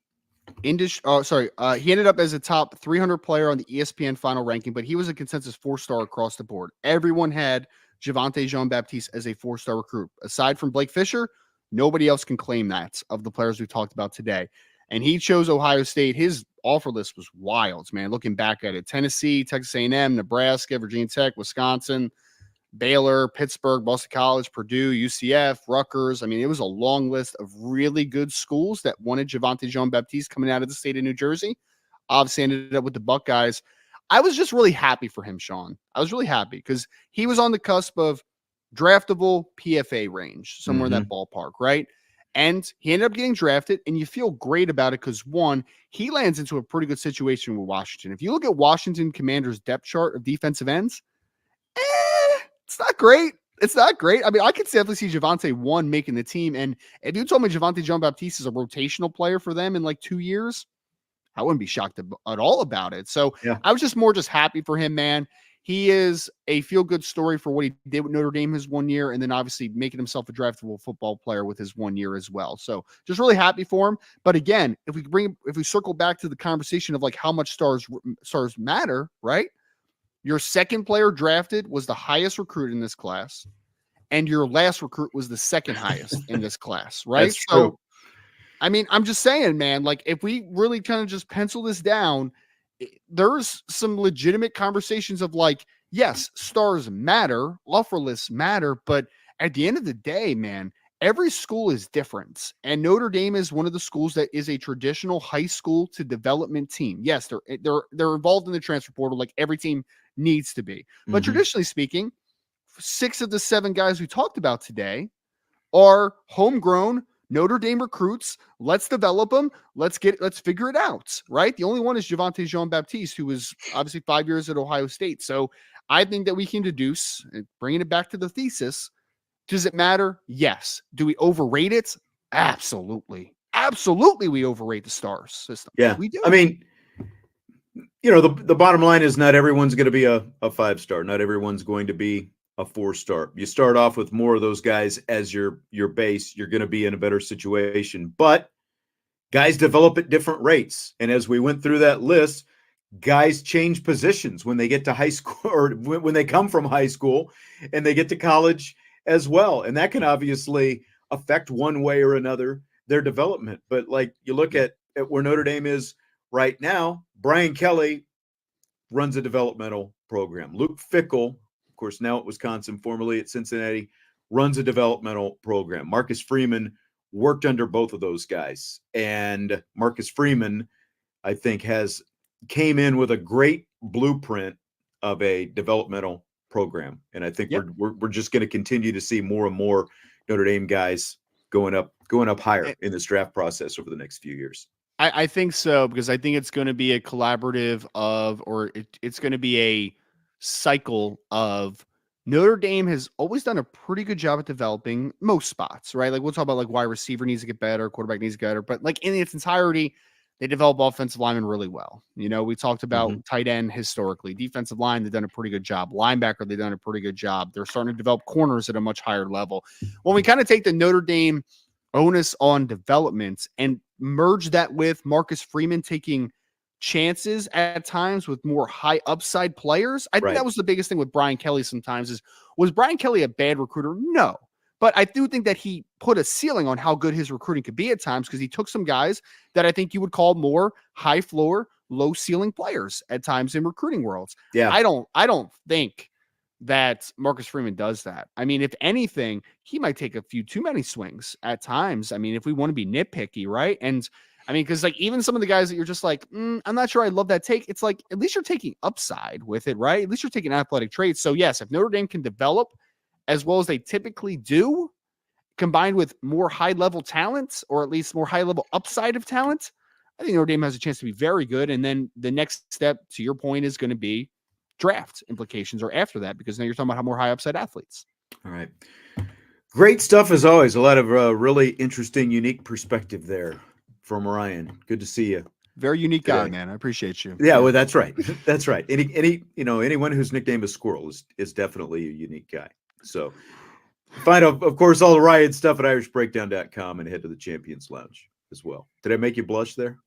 he ended up as a top 300 player on the ESPN final ranking, but he was a consensus 4-star across the board. Everyone had Javonte Jean-Baptiste as a 4-star recruit. Aside from Blake Fisher, nobody else can claim that of the players we talked about today. And he chose Ohio State. His offer list was wild, man. Looking back at it, Tennessee, Texas A&M, Nebraska, Virginia Tech, Wisconsin, Baylor, Pittsburgh, Boston College, Purdue, UCF, Rutgers. I mean, it was a long list of really good schools that wanted Javonte Jean-Baptiste coming out of the state of New Jersey. Obviously ended up with the Buckeyes. I was just really happy for him, Sean. I was really happy because he was on the cusp of draftable PFA range, somewhere in that ballpark, right? And he ended up getting drafted, and you feel great about it because, one, he lands into a pretty good situation with Washington. If you look at Washington Commanders' depth chart of defensive ends, it's not great. It's not great. I mean, I could definitely see Javonte 1 making the team. And if you told me Javonte Jean-Baptiste is a rotational player for them in like 2 years, I wouldn't be shocked at all about it. So I was just happy for him, man. He is a feel-good story for what he did with Notre Dame his 1 year, and then obviously making himself a draftable football player with his 1 year as well. So just really happy for him. But again, if we circle back to the conversation of like how much stars matter, right? Your 2nd player drafted was the highest recruit in this class, and your last recruit was the 2nd highest in this class, right? That's true. So, I mean, I'm just saying, man, like if we really kind of just pencil this down, there's some legitimate conversations of like, yes, stars matter, offer lists matter, but at the end of the day, man, every school is different. And Notre Dame is one of the schools that is a traditional high school to development team. Yes, they're involved in the transfer portal like every team needs to be. But traditionally speaking, 6 of the 7 guys we talked about today are homegrown Notre Dame recruits. Let's develop them. Let's figure it out, right? The only one is Javonte Jean-Baptiste, who was obviously 5 years at Ohio State. So I think that we can deduce, bringing it back to the thesis, does it matter? Yes. Do we overrate it? Absolutely. Absolutely, we overrate the stars system. Yeah. We do. I mean, the bottom line is not everyone's going to be a 5-star. Not everyone's going to be a 4-star. You start off with more of those guys as your base, you're going to be in a better situation. But guys develop at different rates. And as we went through that list, guys change positions when they get to high school or when they come from high school and they get to college as well. And that can obviously affect one way or another their development. But like you look at where Notre Dame is right now, Brian Kelly runs a developmental program. Luke Fickell, of course, now at Wisconsin, formerly at Cincinnati, runs a developmental program. Marcus Freeman worked under both of those guys. And Marcus Freeman, I think, came in with a great blueprint of a developmental program. And I think we're just going to continue to see more and more Notre Dame guys going up higher in this draft process over the next few years. I think so, because I think it's going to be a collaborative it's going to be a cycle of Notre Dame has always done a pretty good job at developing most spots, right? Like we'll talk about like wide receiver needs to get better, quarterback needs to get better, but like in its entirety, they develop offensive linemen really well. We talked about tight end historically, defensive line, they've done a pretty good job. Linebacker, they've done a pretty good job. They're starting to develop corners at a much higher level. When we kind of take the Notre Dame onus on development and merge that with Marcus Freeman taking chances at times with more high upside players. I think that was the biggest thing with Brian Kelly sometimes was Brian Kelly a bad recruiter? No. But I do think that he put a ceiling on how good his recruiting could be at times because he took some guys that I think you would call more high floor, low ceiling players at times in recruiting worlds. Yeah. I don't think that Marcus Freeman does that. I mean, if anything, he might take a few too many swings at times. I mean, if we want to be nitpicky, right? And I mean, because like even some of the guys that you're just like, I'm not sure I love that take. It's like, at least you're taking upside with it, right? At least you're taking athletic traits. So yes, if Notre Dame can develop as well as they typically do, combined with more high-level talent, or at least more high-level upside of talent, I think Notre Dame has a chance to be very good. And then the next step, to your point, is going to be draft implications or after that, because now you're talking about how more high upside athletes. All right. Great stuff as always. A lot of really interesting, unique perspective there from Ryan. Good to see you. Very unique guy, man. I appreciate you. Yeah, well, that's right. That's right. Anyone whose nickname is Squirrel is definitely a unique guy. So find out, of course, all the Ryan stuff at irishbreakdown.com and head to the Champions Lounge as well. Did I make you blush there?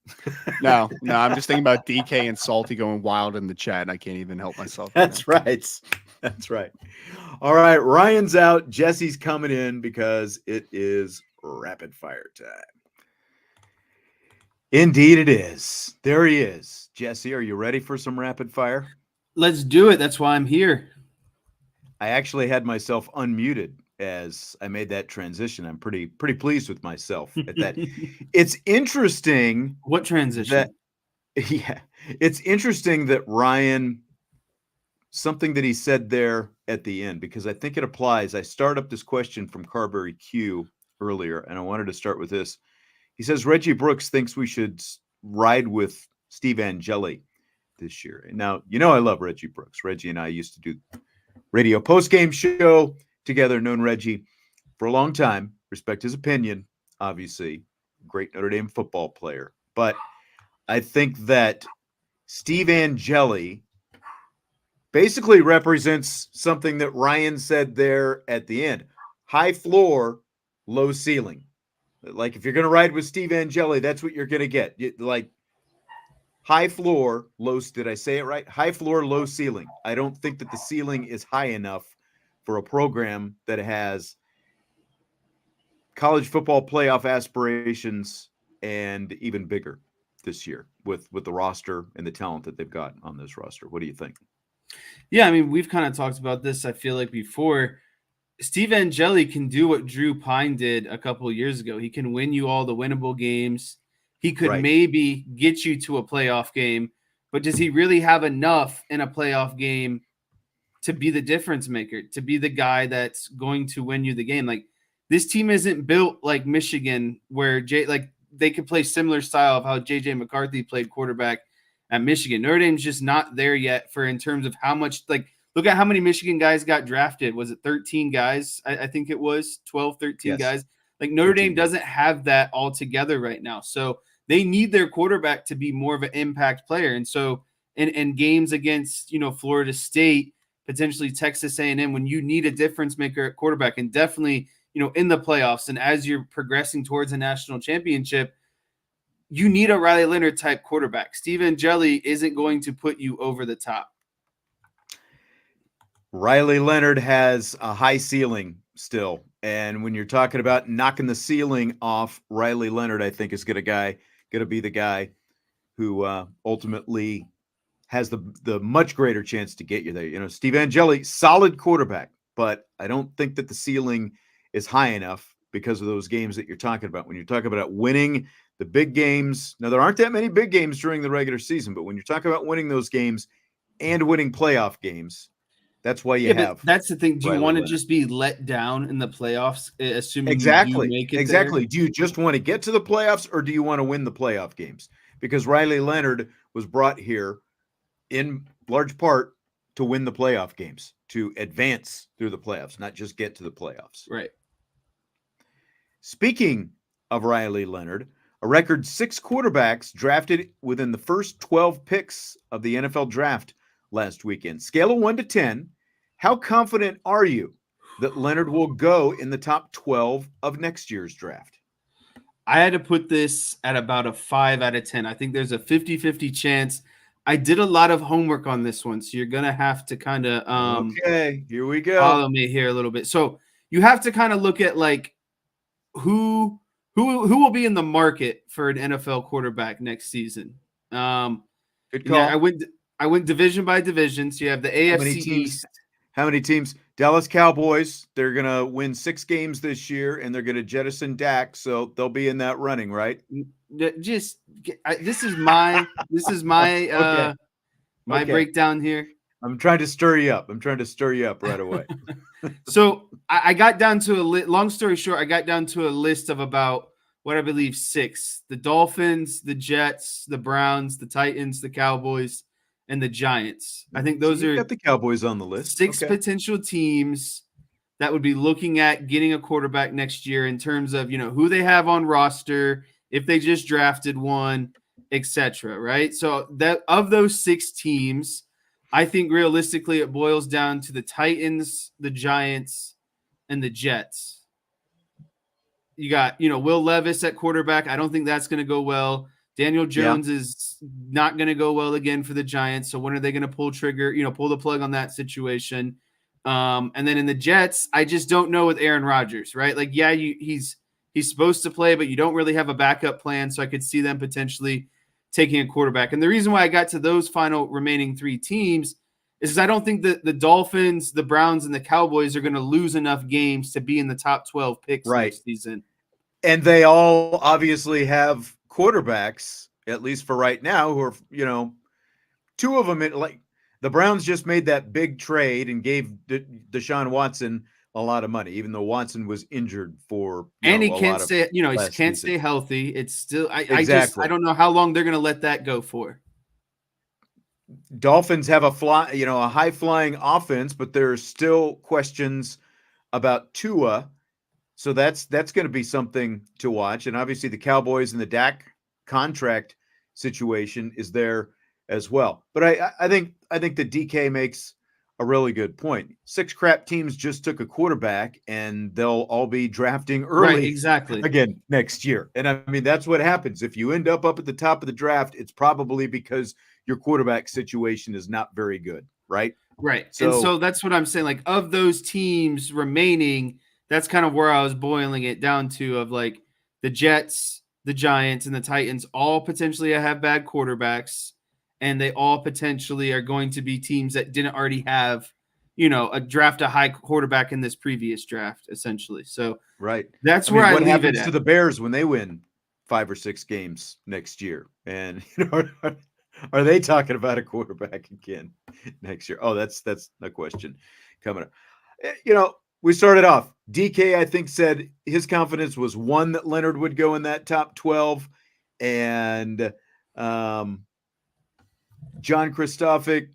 No, I'm just thinking about DK and Salty going wild in the chat, and I can't even help myself. That's right. That's right. All right, Ryan's out. Jesse's coming in because it is rapid fire time. Indeed it is. There he is. Jesse, are you ready for some rapid fire? Let's do it. That's why I'm here. I actually had myself unmuted as I made that transition. I'm pretty pleased with myself at that. It's interesting. What transition? It's interesting that Ryan, something that he said there at the end, because I think it applies. I start up this question from Carberry Q earlier, and I wanted to start with this. He says, Reggie Brooks thinks we should ride with Steve Angeli this year. And now, I love Reggie Brooks. Reggie and I used to do radio post-game show together, known Reggie for a long time. Respect his opinion, obviously. Great Notre Dame football player. But I think that Steve Angeli basically represents something that Ryan said there at the end. High floor, low ceiling. Like if you're going to ride with Steve Angeli, that's what you're going to get. Like high floor, low. Did I say it right? High floor, low ceiling. I don't think that the ceiling is high enough for a program that has college football playoff aspirations and even bigger this year with the roster and the talent that they've got on this roster. What do you think? Yeah, I mean, we've kind of talked about this, I feel like, before. Steve Angeli can do what Drew Pine did a couple of years ago. He can win you all the winnable games. He could maybe get you to a playoff game, but does he really have enough in a playoff game to be the difference maker, to be the guy that's going to win you the game? Like, this team isn't built like Michigan, where they could play similar style of how JJ McCarthy played quarterback at Michigan. Notre Dame's just not there yet in terms of how much, look at how many Michigan guys got drafted. Was it 13 guys? I think it was 12, 13 Yes. guys. Like Notre Dame doesn't have that all together right now. So they need their quarterback to be more of an impact player. And so in games against, Florida State, potentially Texas A&M, when you need a difference maker at quarterback, and definitely, in the playoffs and as you're progressing towards a national championship, you need a Riley Leonard type quarterback. Steve Angeli isn't going to put you over the top. Riley Leonard has a high ceiling still. And when you're talking about knocking the ceiling off, Riley Leonard, I think, is going to be the guy who ultimately has the much greater chance to get you there. Steve Angeli, solid quarterback, but I don't think that the ceiling is high enough because of those games that you're talking about. When you're talking about winning the big games, now there aren't that many big games during the regular season, but when you're talking about winning those games and winning playoff games, that's why you have. But that's the thing. Do you want to just be let down in the playoffs, assuming you do make it there? Do you just want to get to the playoffs, or do you want to win the playoff games? Because Riley Leonard was brought here in large part to win the playoff games, to advance through the playoffs, not just get to the playoffs. Right. Speaking of Riley Leonard, a record 6 quarterbacks drafted within the first 12 picks of the NFL draft last weekend. Scale of 1 to 10, how confident are you that Leonard will go in the top 12 of next year's draft? I had to put this at about a 5 out of 10. I think there's a 50-50 chance. I did a lot of homework on this one, so you're going to have to kind of okay, here we go. Follow me here a little bit. So you have to kind of look at who will be in the market for an NFL quarterback next season. Good call. Yeah, I went division by division. So you have the AFC East. How many teams? Dallas Cowboys. They're gonna win 6 games this year, and they're gonna jettison Dak, so they'll be in that running, right? This is my okay. my breakdown here. I'm trying to stir you up. Right away. So I got down to long story short, I got down to a list of about what I believe 6: the Dolphins, the Jets, the Browns, the Titans, the Cowboys, and the Giants. I think those are got the Cowboys on the list. 6 potential teams that would be looking at getting a quarterback next year in terms of, who they have on roster, if they just drafted one, etc. Right? So that of those 6 teams, I think realistically it boils down to the Titans, the Giants, and the Jets. You got, Will Levis at quarterback. I don't think that's going to go well. Daniel Jones is not going to go well again for the Giants. So when are they going to pull the plug on that situation? And then in the Jets, I just don't know with Aaron Rodgers, right? Like, yeah, he's supposed to play, but you don't really have a backup plan. So I could see them potentially taking a quarterback. And the reason why I got to those final remaining 3 teams is because I don't think that the Dolphins, the Browns, and the Cowboys are going to lose enough games to be in the top 12 picks next season. And they all obviously have quarterbacks, at least for right now, who are, 2 of them, like the Browns just made that big trade and gave Deshaun Watson a lot of money, even though Watson was injured for he can't stay, he can't stay healthy. It's still I don't know how long they're going to let that go for. Dolphins have a high flying offense, but there are still questions about Tua. So that's going to be something to watch. And obviously the Cowboys and the Dak contract situation is there as well. But I think that DK makes a really good point. 6 crap teams just took a quarterback, and they'll all be drafting early again next year. And I mean, that's what happens. If you end up at the top of the draft, it's probably because your quarterback situation is not very good, right? Right. So that's what I'm saying. Like, of those teams remaining, that's kind of where I was boiling it down to, of like the Jets, the Giants, and the Titans all potentially have bad quarterbacks, and they all potentially are going to be teams that didn't already have, a high quarterback in this previous draft, essentially. So that's where I leave happens it at. To the Bears when they win 5 or 6 games next year, and are they talking about a quarterback again next year? Oh, that's a question coming up. we started off. DK, I think, said his confidence was 1 that Leonard would go in that top 12. And John Kristofik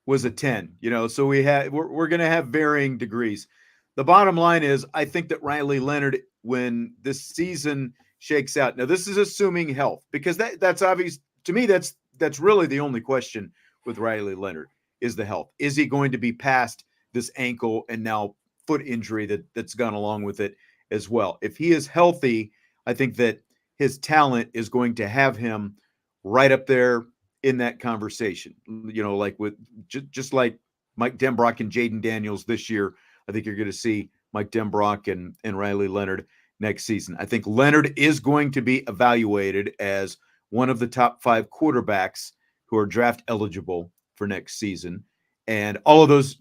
was a 10. So we're going to have varying degrees. The bottom line is, I think that Riley Leonard, when this season shakes out, now this is assuming health, because that's obvious to me. That's really the only question with Riley Leonard is the health. Is he going to be past this ankle and now foot injury that's gone along with it as well? If he is healthy, I think that his talent is going to have him right up there in that conversation. Like with just like Mike Denbrock and Jaden Daniels this year, I think you're going to see Mike Denbrock and Riley Leonard next season. I think Leonard is going to be evaluated as one of the top 5 quarterbacks who are draft eligible for next season. And all of those,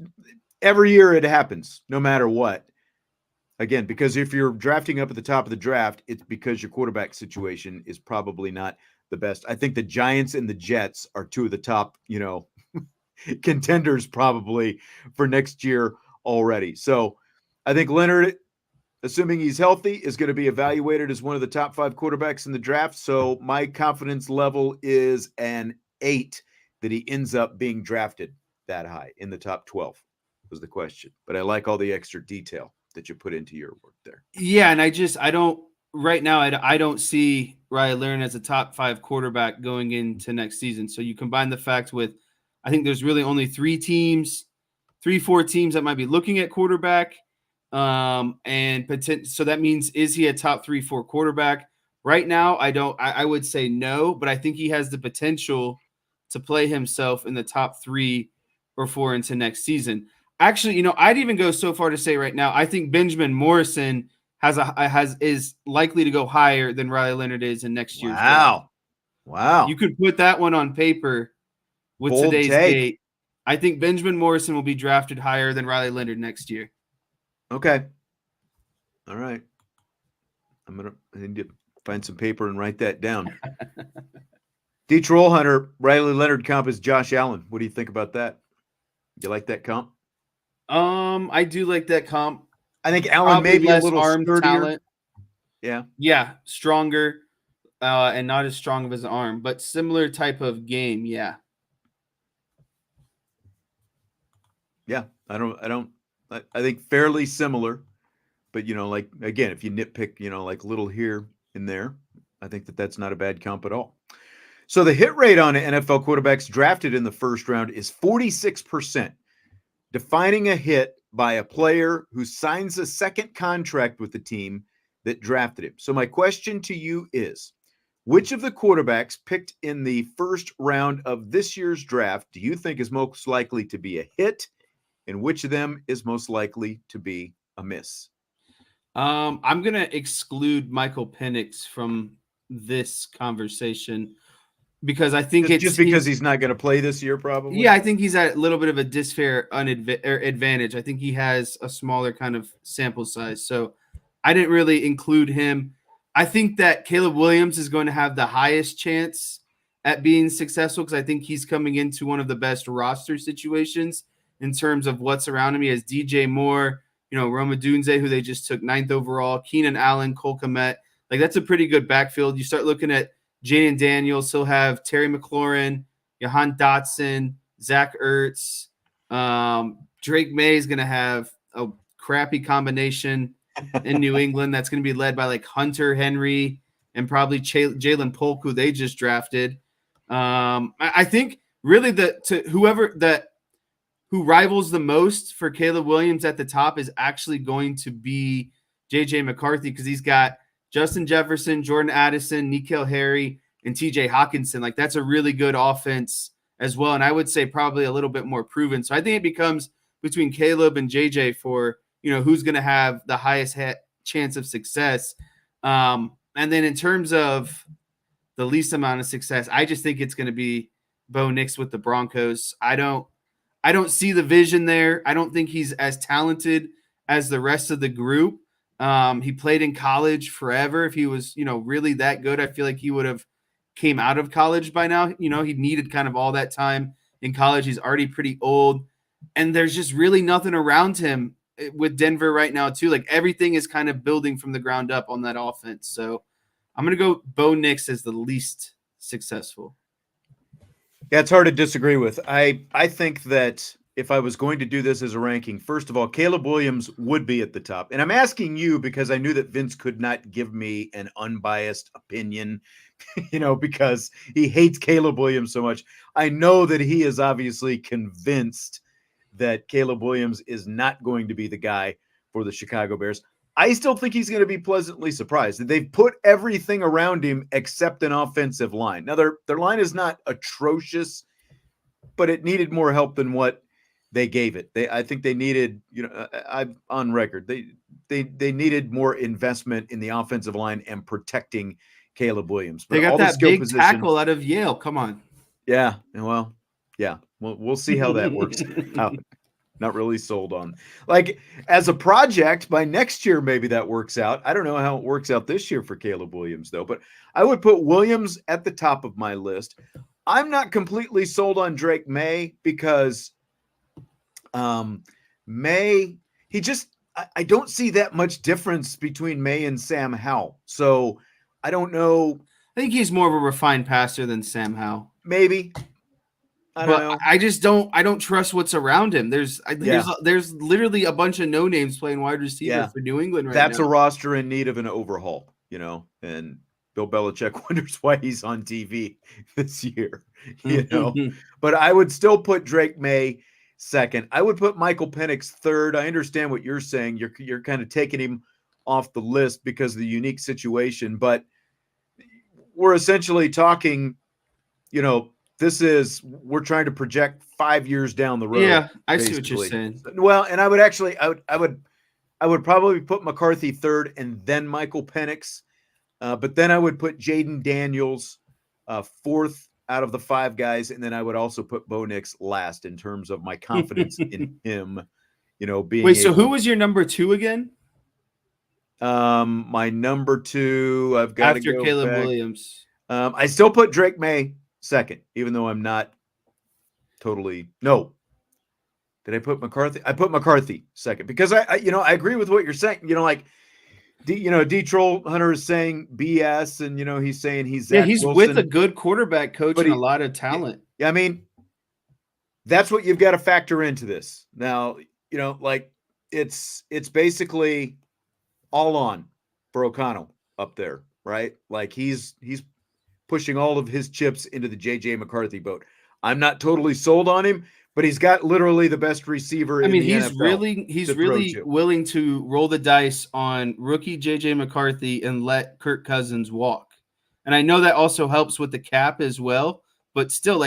every year it happens, no matter what. Again, because if you're drafting up at the top of the draft, it's because your quarterback situation is probably not the best. I think the Giants and the Jets are 2 of the top, contenders probably for next year already. So I think Leonard, assuming he's healthy, is going to be evaluated as one of the top 5 quarterbacks in the draft. So my confidence level is an 8 that he ends up being drafted that high in the top 12 was the question. But I like all the extra detail that you put into your work there. Yeah, and I don't see Riley Leonard as a top 5 quarterback going into next season. So you combine the fact with, I think there's really only 4 teams that might be looking at quarterback. So that means, is he a top 3-4 quarterback? Right now, I would say no, but I think he has the potential to play himself in the top 3 or 4 into next season. Actually, I'd even go so far to say right now, I think Benjamin Morrison is likely to go higher than Riley Leonard is in next year's draft. Wow. You could put that one on paper with Bold today's take. date. I think Benjamin Morrison will be drafted higher than Riley Leonard next year. Okay. All right. I need to find some paper and write that down. D. Troll Hunter, Riley Leonard comp is Josh Allen. What do you think about that? You like that comp? I do like that comp. I think Allen may be a little sturdier. Talent. Yeah, stronger, and not as strong of his arm, but similar type of game. Yeah. I think fairly similar, but like, again, if you nitpick, like little here and there, I think that's not a bad comp at all. So the hit rate on NFL quarterbacks drafted in the first round is 46%, defining a hit by a player who signs a second contract with the team that drafted him. So my question to you is, which of the quarterbacks picked in the first round of this year's draft do you think is most likely to be a hit, and which of them is most likely to be a miss? I'm going to exclude Michael Penix from this conversation because I think just because he's not going to play this year, probably. Yeah, I think he's at a little bit of a advantage. I think he has a smaller kind of sample size, so I didn't really include him. I think that Caleb Williams is going to have the highest chance at being successful because I think he's coming into one of the best roster situations in terms of what's around him. He has DJ Moore, Roma Dunze, who they just took 9th overall, Keenan Allen, Cole Kmet. Like, that's a pretty good backfield. You start looking at Jaden Daniels, he'll have Terry McLaurin, Jahan Dotson, Zach Ertz. Drake May is going to have a crappy combination in New England that's going to be led by like Hunter Henry and probably Jalen Polk, who they just drafted. I think really who rivals the most for Caleb Williams at the top is actually going to be J.J. McCarthy because he's got Justin Jefferson, Jordan Addison, N'Keal Harry, and T.J. Hawkinson. Like, that's a really good offense as well, and I would say probably a little bit more proven. So I think it becomes between Caleb and J.J. for, who's going to have the highest chance of success. And then in terms of the least amount of success, I just think it's going to be Bo Nix with the Broncos. I don't see the vision there. I don't think he's as talented as the rest of the group. He played in college forever. If he was, really that good, I feel like he would have came out of college by now. He needed kind of all that time in college. He's already pretty old. And there's just really nothing around him with Denver right now too. Like everything is kind of building from the ground up on that offense. So I'm going to go Bo Nix as the least successful. Yeah, it's hard to disagree with. I think that if I was going to do this as a ranking, first of all, Caleb Williams would be at the top. And I'm asking you because I knew that Vince could not give me an unbiased opinion, because he hates Caleb Williams so much. I know that he is obviously convinced that Caleb Williams is not going to be the guy for the Chicago Bears. I still think he's going to be pleasantly surprised. They've put everything around him except an offensive line. Now, their line is not atrocious, but it needed more help than what they gave it. I think they needed, I'm on record. They needed more investment in the offensive line and protecting Caleb Williams. But they got that big tackle out of Yale. Come on. Yeah. Well, yeah. We'll see how that works out. Not really sold on. Like, as a project, by next year, maybe that works out. I don't know how it works out this year for Caleb Williams, though. But I would put Williams at the top of my list. I'm not completely sold on Drake May because May, I don't see that much difference between May and Sam Howell. So I don't know. I think he's more of a refined passer than Sam Howell. Maybe. I don't know. I don't trust what's around him. There's literally a bunch of no names playing wide receiver for New England right now. That's a roster in need of an overhaul, and Bill Belichick wonders why he's on TV this year, But I would still put Drake May second. I would put Michael Penix third. I understand what you're saying. You're kind of taking him off the list because of the unique situation, but we're essentially talking, we're trying to project 5 years down the road. Yeah, I see what you're saying. Well, and I would probably put McCarthy third and then Michael Penix. But then I would put Jaden Daniels fourth out of the five guys. And then I would also put Bo Nix last in terms of my confidence in him, being. Wait, so who was your number two again? My number two, I've got after to go Caleb back. Williams. I still put Drake May second, even though I'm not totally. No. Did I put McCarthy? I put McCarthy second because I agree with what you're saying. D. Troll Hunter is saying BS, and he's saying he's he's Wilson, with a good quarterback coach and a lot of talent. Yeah, I mean, that's what you've got to factor into this. Now, it's basically all on for O'Connell up there, right? Like he's pushing all of his chips into the JJ McCarthy boat. I'm not totally sold on him, but he's got literally the best receiver in the NFL. He's really willing to roll the dice on rookie JJ McCarthy and let Kirk Cousins walk. And I know that also helps with the cap as well, but still,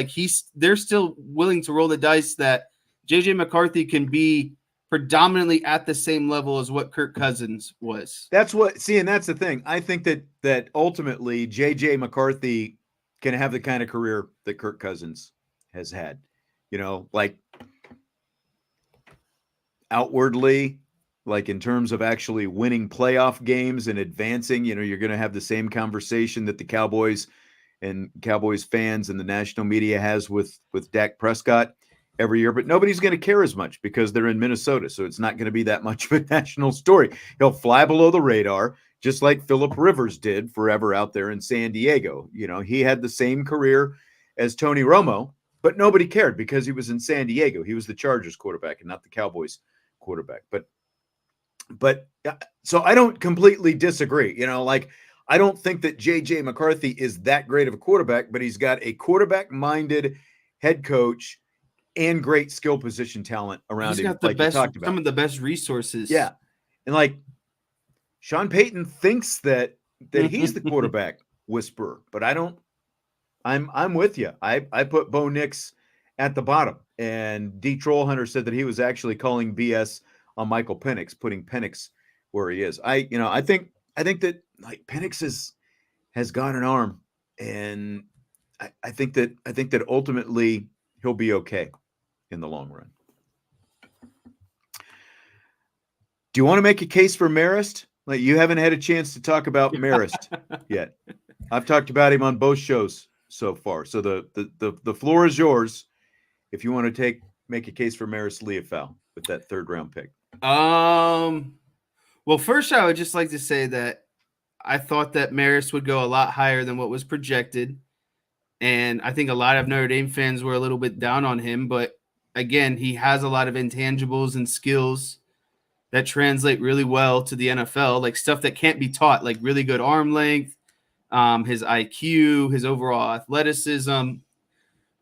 they're still willing to roll the dice that JJ McCarthy can be predominantly at the same level as what Kirk Cousins was. And that's the thing. I think that ultimately JJ McCarthy can have the kind of career that Kirk Cousins has had. Outwardly, in terms of actually winning playoff games and advancing, you're going to have the same conversation that the Cowboys and Cowboys fans and the national media has with Dak Prescott every year, but nobody's going to care as much because they're in Minnesota. So it's not going to be that much of a national story. He'll fly below the radar, just like Phillip Rivers did forever out there in San Diego. He had the same career as Tony Romo, but nobody cared because he was in San Diego. He was the Chargers quarterback and not the Cowboys quarterback. But so I don't completely disagree. I don't think that JJ McCarthy is that great of a quarterback, but he's got a quarterback-minded head coach and great skill position talent around him. He's got some of the best resources. Yeah. And Sean Payton thinks that he's the quarterback whisperer, but I'm with you. I put Bo Nix at the bottom, and D. Troll Hunter said that he was actually calling BS on Michael Penix, putting Penix where he is. I think that Penix has got an arm, and I think that ultimately he'll be okay in the long run. Do you want to make a case for Marist? You haven't had a chance to talk about Marist yet. I've talked about him on both shows so far. So the floor is yours if you want to make a case for Marist Leofau with that third round pick. Well, first I would just like to say that I thought that Maris would go a lot higher than what was projected. And I think a lot of Notre Dame fans were a little bit down on him. But again, he has a lot of intangibles and skills that translate really well to the NFL, like stuff that can't be taught, like really good arm length, his IQ, his overall athleticism.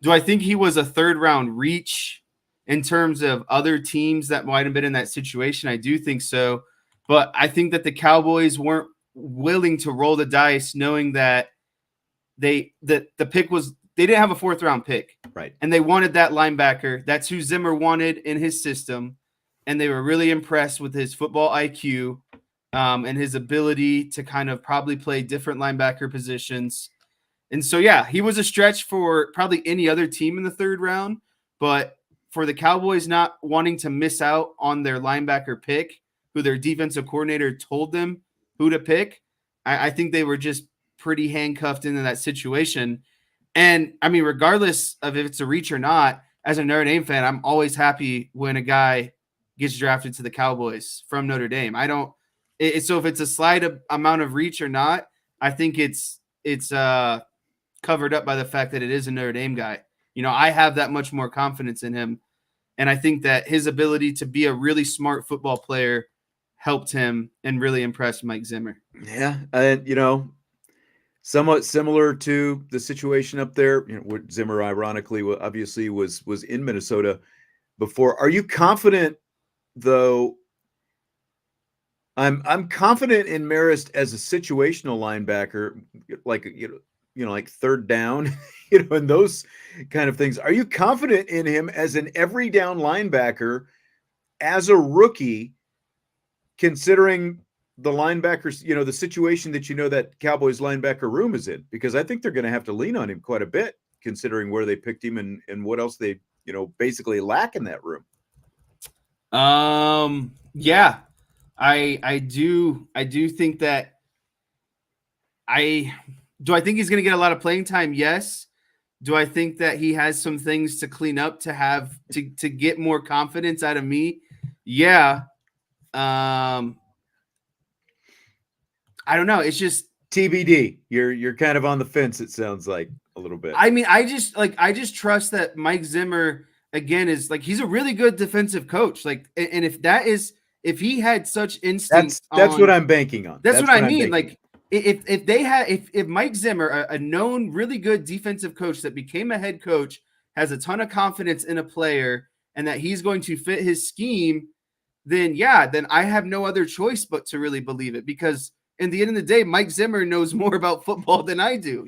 Do I think he was a third round reach in terms of other teams that might have been in that situation? I do think so. But I think that the Cowboys weren't willing to roll the dice knowing that the pick was, they didn't have a fourth round pick. Right. And they wanted that linebacker. That's who Zimmer wanted in his system. And they were really impressed with his football IQ and his ability to kind of probably play different linebacker positions. And so, yeah, he was a stretch for probably any other team in the third round. But for the Cowboys not wanting to miss out on their linebacker pick, who their defensive coordinator told them who to pick, I think they were just pretty handcuffed into that situation. And I mean, regardless of if it's a reach or not, as a Notre Dame fan, I'm always happy when a guy gets drafted to the Cowboys from Notre Dame. So if it's a slight amount of reach or not, I think it's covered up by the fact that it is a Notre Dame guy. You know, I have that much more confidence in him. And I think that his ability to be a really smart football player helped him and really impressed Mike Zimmer. Yeah. And, somewhat similar to the situation up there, Zimmer, ironically, obviously was in Minnesota before. Are you confident, though? I'm confident in Marist as a situational linebacker, like like third down, and those kind of things. Are you confident in him as an every down linebacker as a rookie, considering the linebackers, the situation that that Cowboys linebacker room is in? Because I think they're going to have to lean on him quite a bit, considering where they picked him and what else they, basically lack in that room. Yeah, I do think that I think he's going to get a lot of playing time? Yes. Do I think that he has some things to clean up to have to get more confidence out of me? Yeah. I don't know. It's just TBD. You're kind of on the fence, it sounds like, a little bit. I mean, I just trust that Mike Zimmer again is like, he's a really good defensive coach. Like, and if he had such instinct, that's what I'm banking on. That's what I mean. Like, if Mike Zimmer, a known really good defensive coach that became a head coach, has a ton of confidence in a player and that he's going to fit his scheme, then I have no other choice but to really believe it, because in the end of the day, Mike Zimmer knows more about football than I do,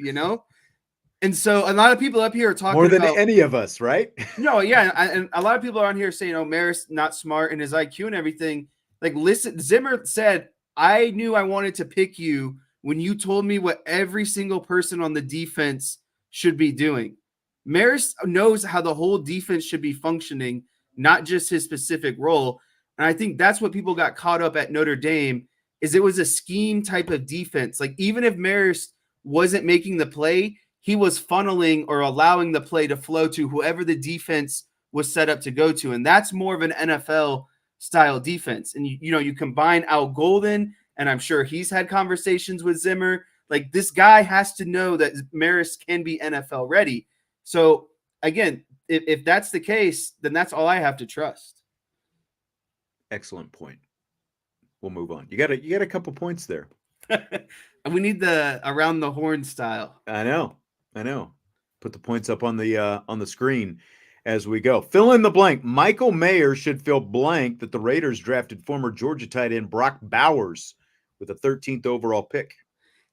And so a lot of people up here are talking more than about, any of us, right? No, yeah, and a lot of people are on here saying, Maris not smart and his IQ and everything. Like, listen, Zimmer said, I knew I wanted to pick you when you told me what every single person on the defense should be doing. Maris knows how the whole defense should be functioning, not just his specific role. And I think that's what people got caught up at Notre Dame, is it was a scheme type of defense. Like, even if Maris wasn't making the play, he was funneling or allowing the play to flow to whoever the defense was set up to go to. And that's more of an NFL style defense. And you combine Al Golden, and I'm sure he's had conversations with Zimmer. Like, this guy has to know that Maris can be NFL ready. So again, if that's the case, then that's all I have to trust. Excellent point. We'll move on. You got a couple points there. We need the around the horn style. I know. Put the points up on the screen as we go. Fill in the blank. Michael Mayer should fill blank that the Raiders drafted former Georgia tight end Brock Bowers with a 13th overall pick.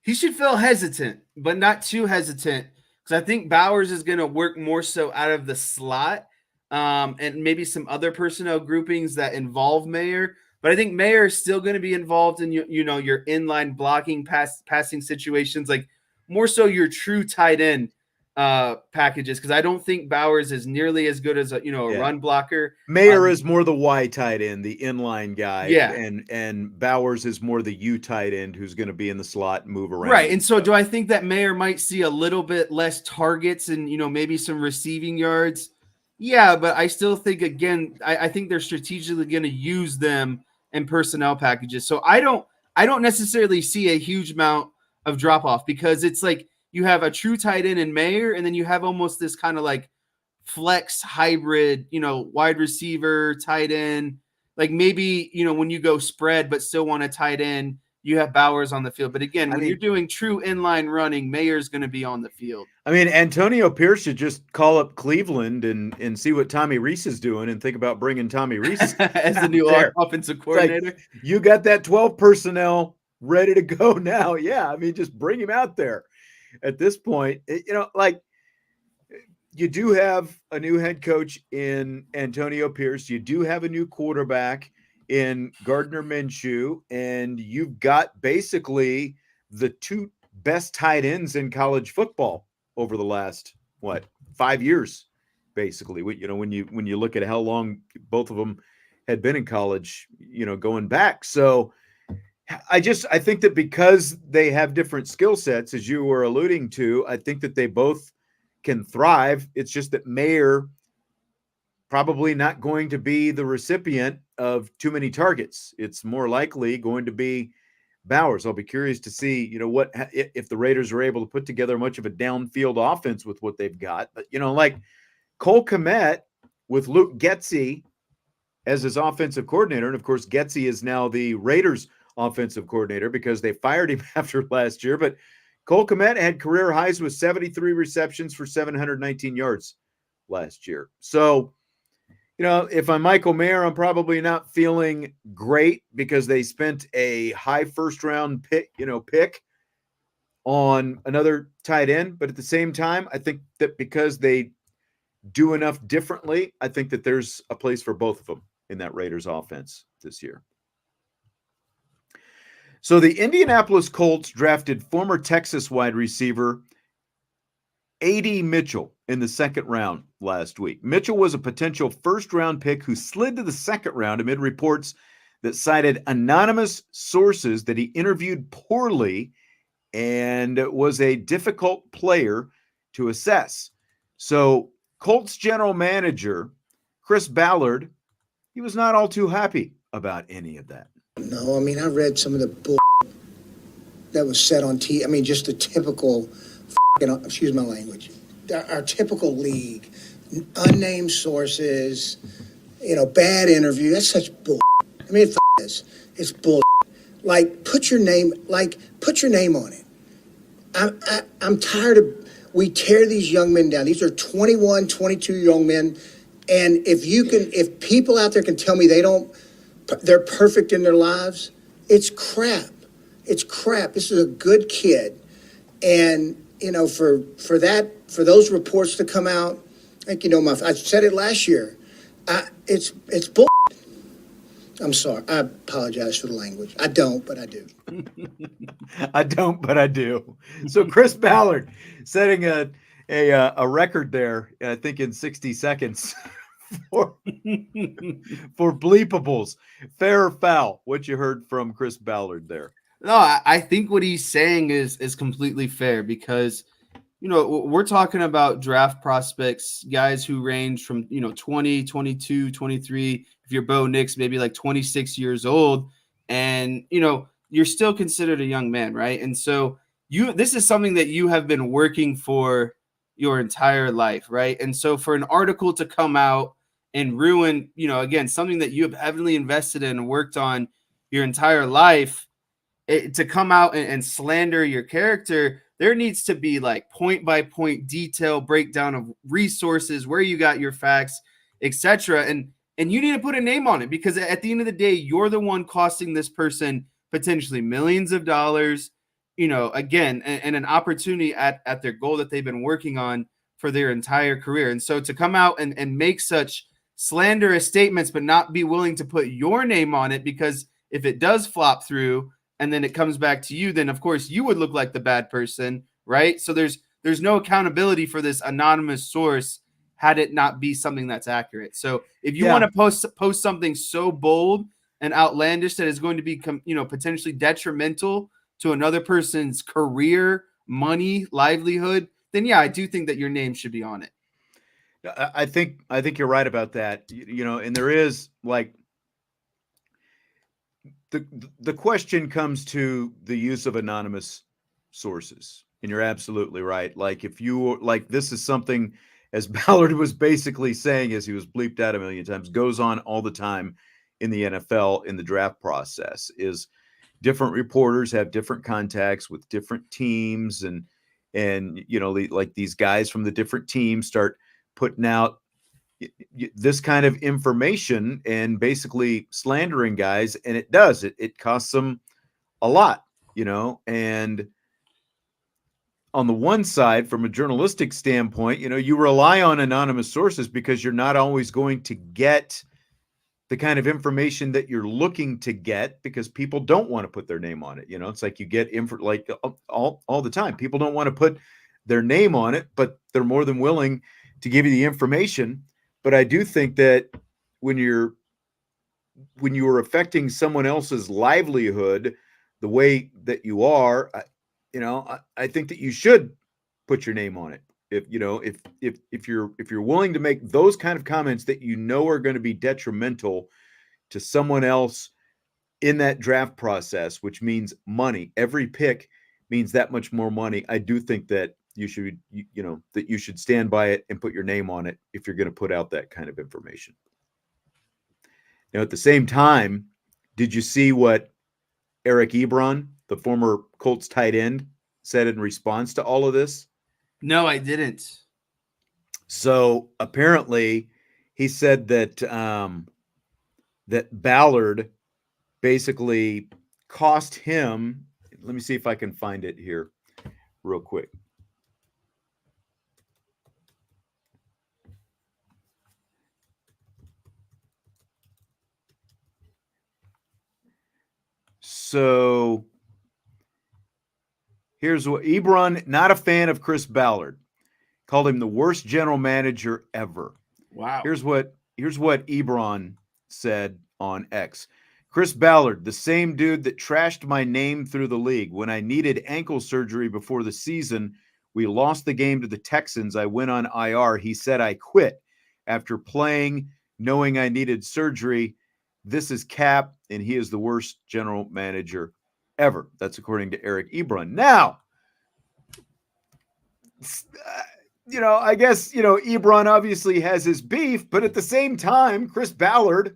He should feel hesitant, but not too hesitant, because I think Bowers is going to work more so out of the slot and maybe some other personnel groupings that involve Mayer. But I think Mayer is still going to be involved in your inline blocking, passing situations, like more so your true tight end packages, because I don't think Bowers is nearly as good as a run blocker. Mayer is more the Y tight end, the inline guy. Yeah. And Bowers is more the U tight end who's going to be in the slot and move around. Right. And so do I think that Mayer might see a little bit less targets and maybe some receiving yards? Yeah, but I still think, again, I think they're strategically going to use them in personnel packages. So I don't necessarily see a huge amount of drop off, because it's like you have a true tight end in Mayer, and then you have almost this kind of like flex hybrid, wide receiver, tight end. Like maybe, when you go spread but still want a tight end, you have Bowers on the field. But again, when you're doing true inline running, Mayer's going to be on the field. I mean, Antonio Pierce should just call up Cleveland and see what Tommy Reese is doing and think about bringing Tommy Reese as the new offensive coordinator. Like, you got that 12 personnel ready to go now. Yeah, I mean, just bring him out there at this point. You do have a new head coach in Antonio Pierce. You do have a new quarterback in Gardner Minshew, and you've got basically the two best tight ends in college football over the last 5 years, basically. When you look at how long both of them had been in college, going back. So I think that because they have different skill sets, as you were alluding to, I think that they both can thrive. It's just that Mayer probably not going to be the recipient of too many targets. It's more likely going to be Bowers. I'll be curious to see, if the Raiders are able to put together much of a downfield offense with what they've got. But, like Cole Kmet with Luke Getsy as his offensive coordinator. And of course, Getsy is now the Raiders offensive coordinator because they fired him after last year. But Cole Kmet had career highs with 73 receptions for 719 yards last year. So, if I'm Michael Mayer, I'm probably not feeling great because they spent a high first round pick on another tight end. But at the same time, I think that because they do enough differently, I think that there's a place for both of them in that Raiders offense this year. So the Indianapolis Colts drafted former Texas wide receiver A.D. Mitchell in the second round last week. Mitchell was a potential first-round pick who slid to the second round amid reports that cited anonymous sources that he interviewed poorly and was a difficult player to assess. So Colts general manager Chris Ballard, he was not all too happy about any of that. No, I mean, I read some of the bull that was said on TV. I mean, just the typical, excuse my language, our typical league, unnamed sources, bad interview. That's such bull. I mean, it is. It's bull. Like, put your name on it. I'm tired of, we tear these young men down. These are 21, 22 young men. And if people out there can tell me they're perfect in their lives, it's crap. It's crap. This is a good kid. And, for those reports to come out, like, I said it last year, it's bull. I'm sorry. I apologize for the language. I don't, but I do. I don't, but I do. So Chris Ballard setting a record there, I think in 60 seconds for bleepables. Fair or foul? What you heard from Chris Ballard there? No, I think what he's saying is completely fair because, we're talking about draft prospects, guys who range from, 20, 22, 23. If you're Bo Nix, maybe like 26 years old, and, you're still considered a young man, right? And so this is something that you have been working for your entire life, right? And so for an article to come out and ruin, again, something that you have heavily invested in and worked on your entire life, to come out and slander your character, there needs to be like point by point detail breakdown of resources, where you got your facts, etc. And you need to put a name on it because at the end of the day, you're the one costing this person potentially millions of dollars, again, and an opportunity at their goal that they've been working on for their entire career. And so to come out and make such slanderous statements, but not be willing to put your name on it, because if it does flop through, and then it comes back to you, then of course you would look like the bad person, right? So there's no accountability for this anonymous source had it not be something that's accurate. So if you want to post something so bold and outlandish that is going to be, potentially detrimental to another person's career, money, livelihood, then yeah, I do think that your name should be on it. I think you're right about that. And there is like the question comes to the use of anonymous sources, and you're absolutely right. Like if you like, this is something, as Ballard was basically saying, as he was bleeped out a million times, goes on all the time in the NFL in the draft process. Is different reporters have different contacts with different teams, and like these guys from the different teams start putting out this kind of information and basically slandering guys, and it costs them a lot, and on the one side, from a journalistic standpoint, you rely on anonymous sources because you're not always going to get the kind of information that you're looking to get, because people don't want to put their name on it. It's like you get like all the time. People don't want to put their name on it, but they're more than willing to give you the information. But I do think that when you are affecting someone else's livelihood the way that you are, I think that you should put your name on it. If you're willing to make those kind of comments that are going to be detrimental to someone else in that draft process, which means money. Every pick means that much more money. I do think that you should stand by it and put your name on it if you're going to put out that kind of information. Now, at the same time, did you see what Eric Ebron, the former Colts tight end, said in response to all of this? No, I didn't. So apparently he said that that Ballard basically cost him. Let me see if I can find it here real quick. So here's what Ebron, not a fan of Chris Ballard, called him the worst general manager ever. Wow. Here's what Ebron said on X. Chris Ballard, the same dude that trashed my name through the league. When I needed ankle surgery before the season, we lost the game to the Texans. I went on IR. He said I quit after playing, knowing I needed surgery. This is Cap, and he is the worst general manager ever. That's according to Eric Ebron. Now, I guess, Ebron obviously has his beef, but at the same time, Chris Ballard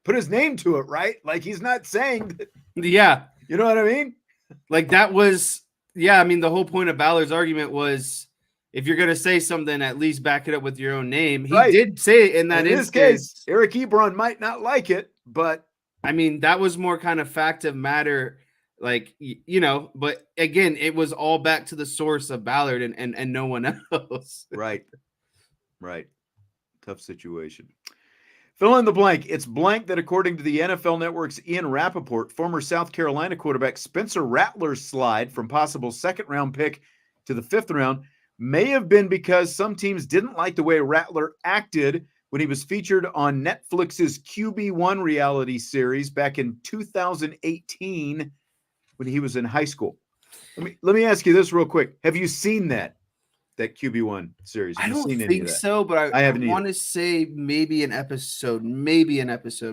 put his name to it, right? Like, he's not saying that. Yeah. You know what I mean? Like, that was, I mean, the whole point of Ballard's argument was, if you're going to say something, at least back it up with your own name. He did say it in that instance. In this case, Eric Ebron might not like it, but I mean, that was more kind of fact of matter, like, but again, it was all back to the source of Ballard and no one else. Right. Tough situation. Fill in the blank. It's blank that, according to the NFL Network's Ian Rappaport, former South Carolina quarterback Spencer Rattler's slide from possible second-round pick to the fifth round may have been because some teams didn't like the way Rattler acted when he was featured on Netflix's QB1 reality series back in 2018 when he was in high school. Let me ask you this real quick. Have you seen that QB1 series? I don't think so, but I want to say maybe an episode,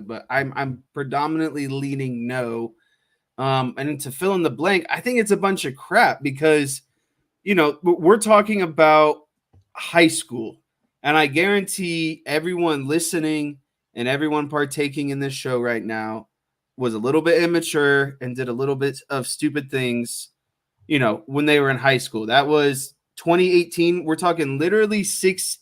but I'm predominantly leaning no. And to fill in the blank, I think it's a bunch of crap because, we're talking about high school, and I guarantee everyone listening and everyone partaking in this show right now was a little bit immature and did a little bit of stupid things, when they were in high school. That was 2018. We're talking literally 6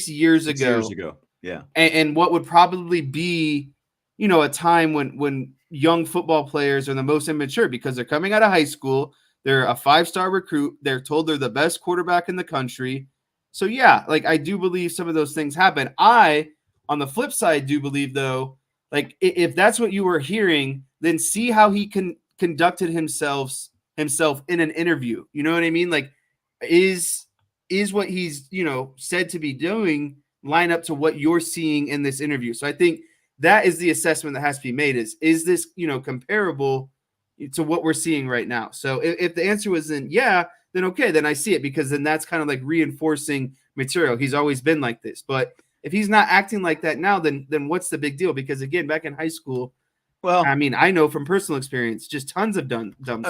years ago. Yeah. And what would probably be, a time when young football players are the most immature because they're coming out of high school. They're a 5-star recruit. They're told they're the best quarterback in the country. So yeah, like, I do believe some of those things happen. I, on the flip side, do believe, though, like, if that's what you were hearing, then see how he conducted himself in an interview. You know what I mean? Like, is what he's, said to be doing line up to what you're seeing in this interview? So I think that is the assessment that has to be made is this, comparable to what we're seeing right now? So if the answer was then okay, then I see it, because then that's kind of like reinforcing material. He's always been like this. But if he's not acting like that now, then what's the big deal? Because again, back in high school, well, I mean, I know from personal experience, just tons of dumb stuff.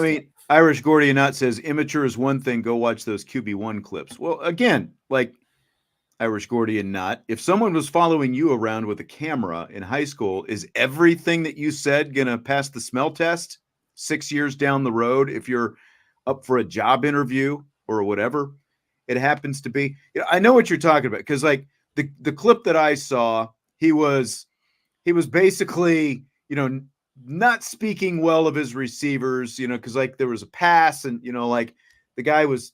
Irish Gordy Not says immature is one thing. Go watch those QB1 clips. Well, again, like Irish Gordy and Not, if someone was following you around with a camera in high school, is everything that you said going to pass the smell test 6 years down the road if you're up for a job interview or whatever it happens to be? I know what you're talking about, because like the clip that I saw, he was basically, not speaking well of his receivers, because like there was a pass and, like the guy was,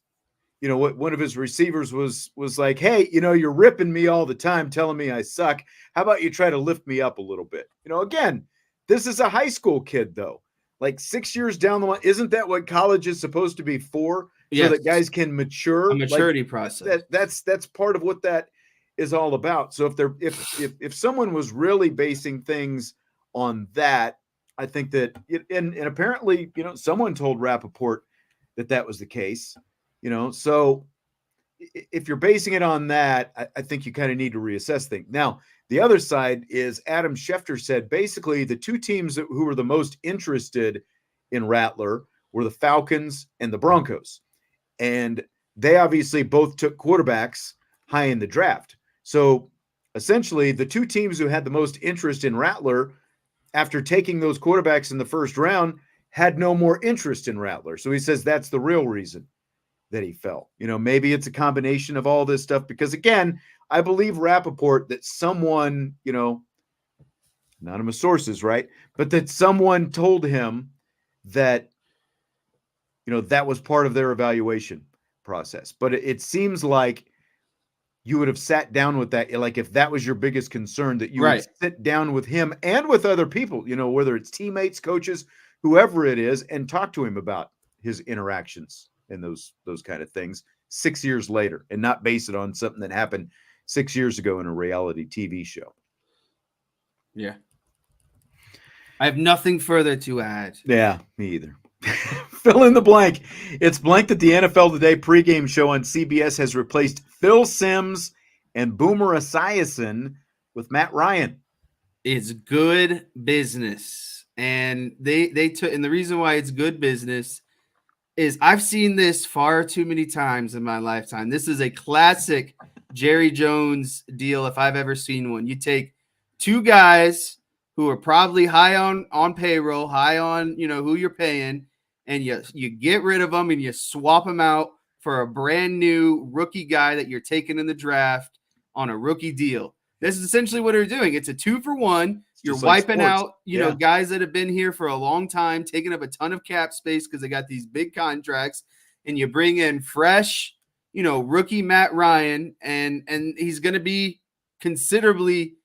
what one of his receivers was like, hey, you're ripping me all the time, telling me I suck. How about you try to lift me up a little bit? Again, this is a high school kid though. Like 6 years down the line, isn't that what college is supposed to be for? So that guys can mature. A maturity process. That's part of what that is all about. So if someone was really basing things on that, I think that and apparently, someone told Rappaport that was the case, so if you're basing it on that, I think you kind of need to reassess things. Now, the other side is Adam Schefter said basically the two teams who were the most interested in Rattler were the Falcons and the Broncos. And they obviously both took quarterbacks high in the draft. So essentially, the two teams who had the most interest in Rattler after taking those quarterbacks in the first round had no more interest in Rattler. So he says that's the real reason that he fell. Maybe it's a combination of all this stuff, because again, I believe Rappaport that someone, anonymous sources, right? But that someone told him that, that was part of their evaluation process. But it seems like you would have sat down with that. Like if that was your biggest concern, that you would sit down with him and with other people, whether it's teammates, coaches, whoever it is, and talk to him about his interactions and those kind of things 6 years later, and not base it on something that happened 6 years ago in a reality TV show. Yeah. I have nothing further to add. Yeah, me either. Fill in the blank. It's blank that the NFL Today pregame show on CBS has replaced Phil Simms and Boomer Esiason with Matt Ryan. It's good business. And they took, and the reason why it's good business is I've seen this far too many times in my lifetime. This is a classic Jerry Jones deal if I've ever seen one. You take two guys who are probably high on payroll, high on, who you're paying, and you get rid of them and you swap them out for a brand new rookie guy that you're taking in the draft on a rookie deal. This is essentially what they're doing. It's a 2-for-1. You're wiping out, guys that have been here for a long time, taking up a ton of cap space because they got these big contracts, and you bring in fresh, rookie Matt Ryan, and he's going to be considerably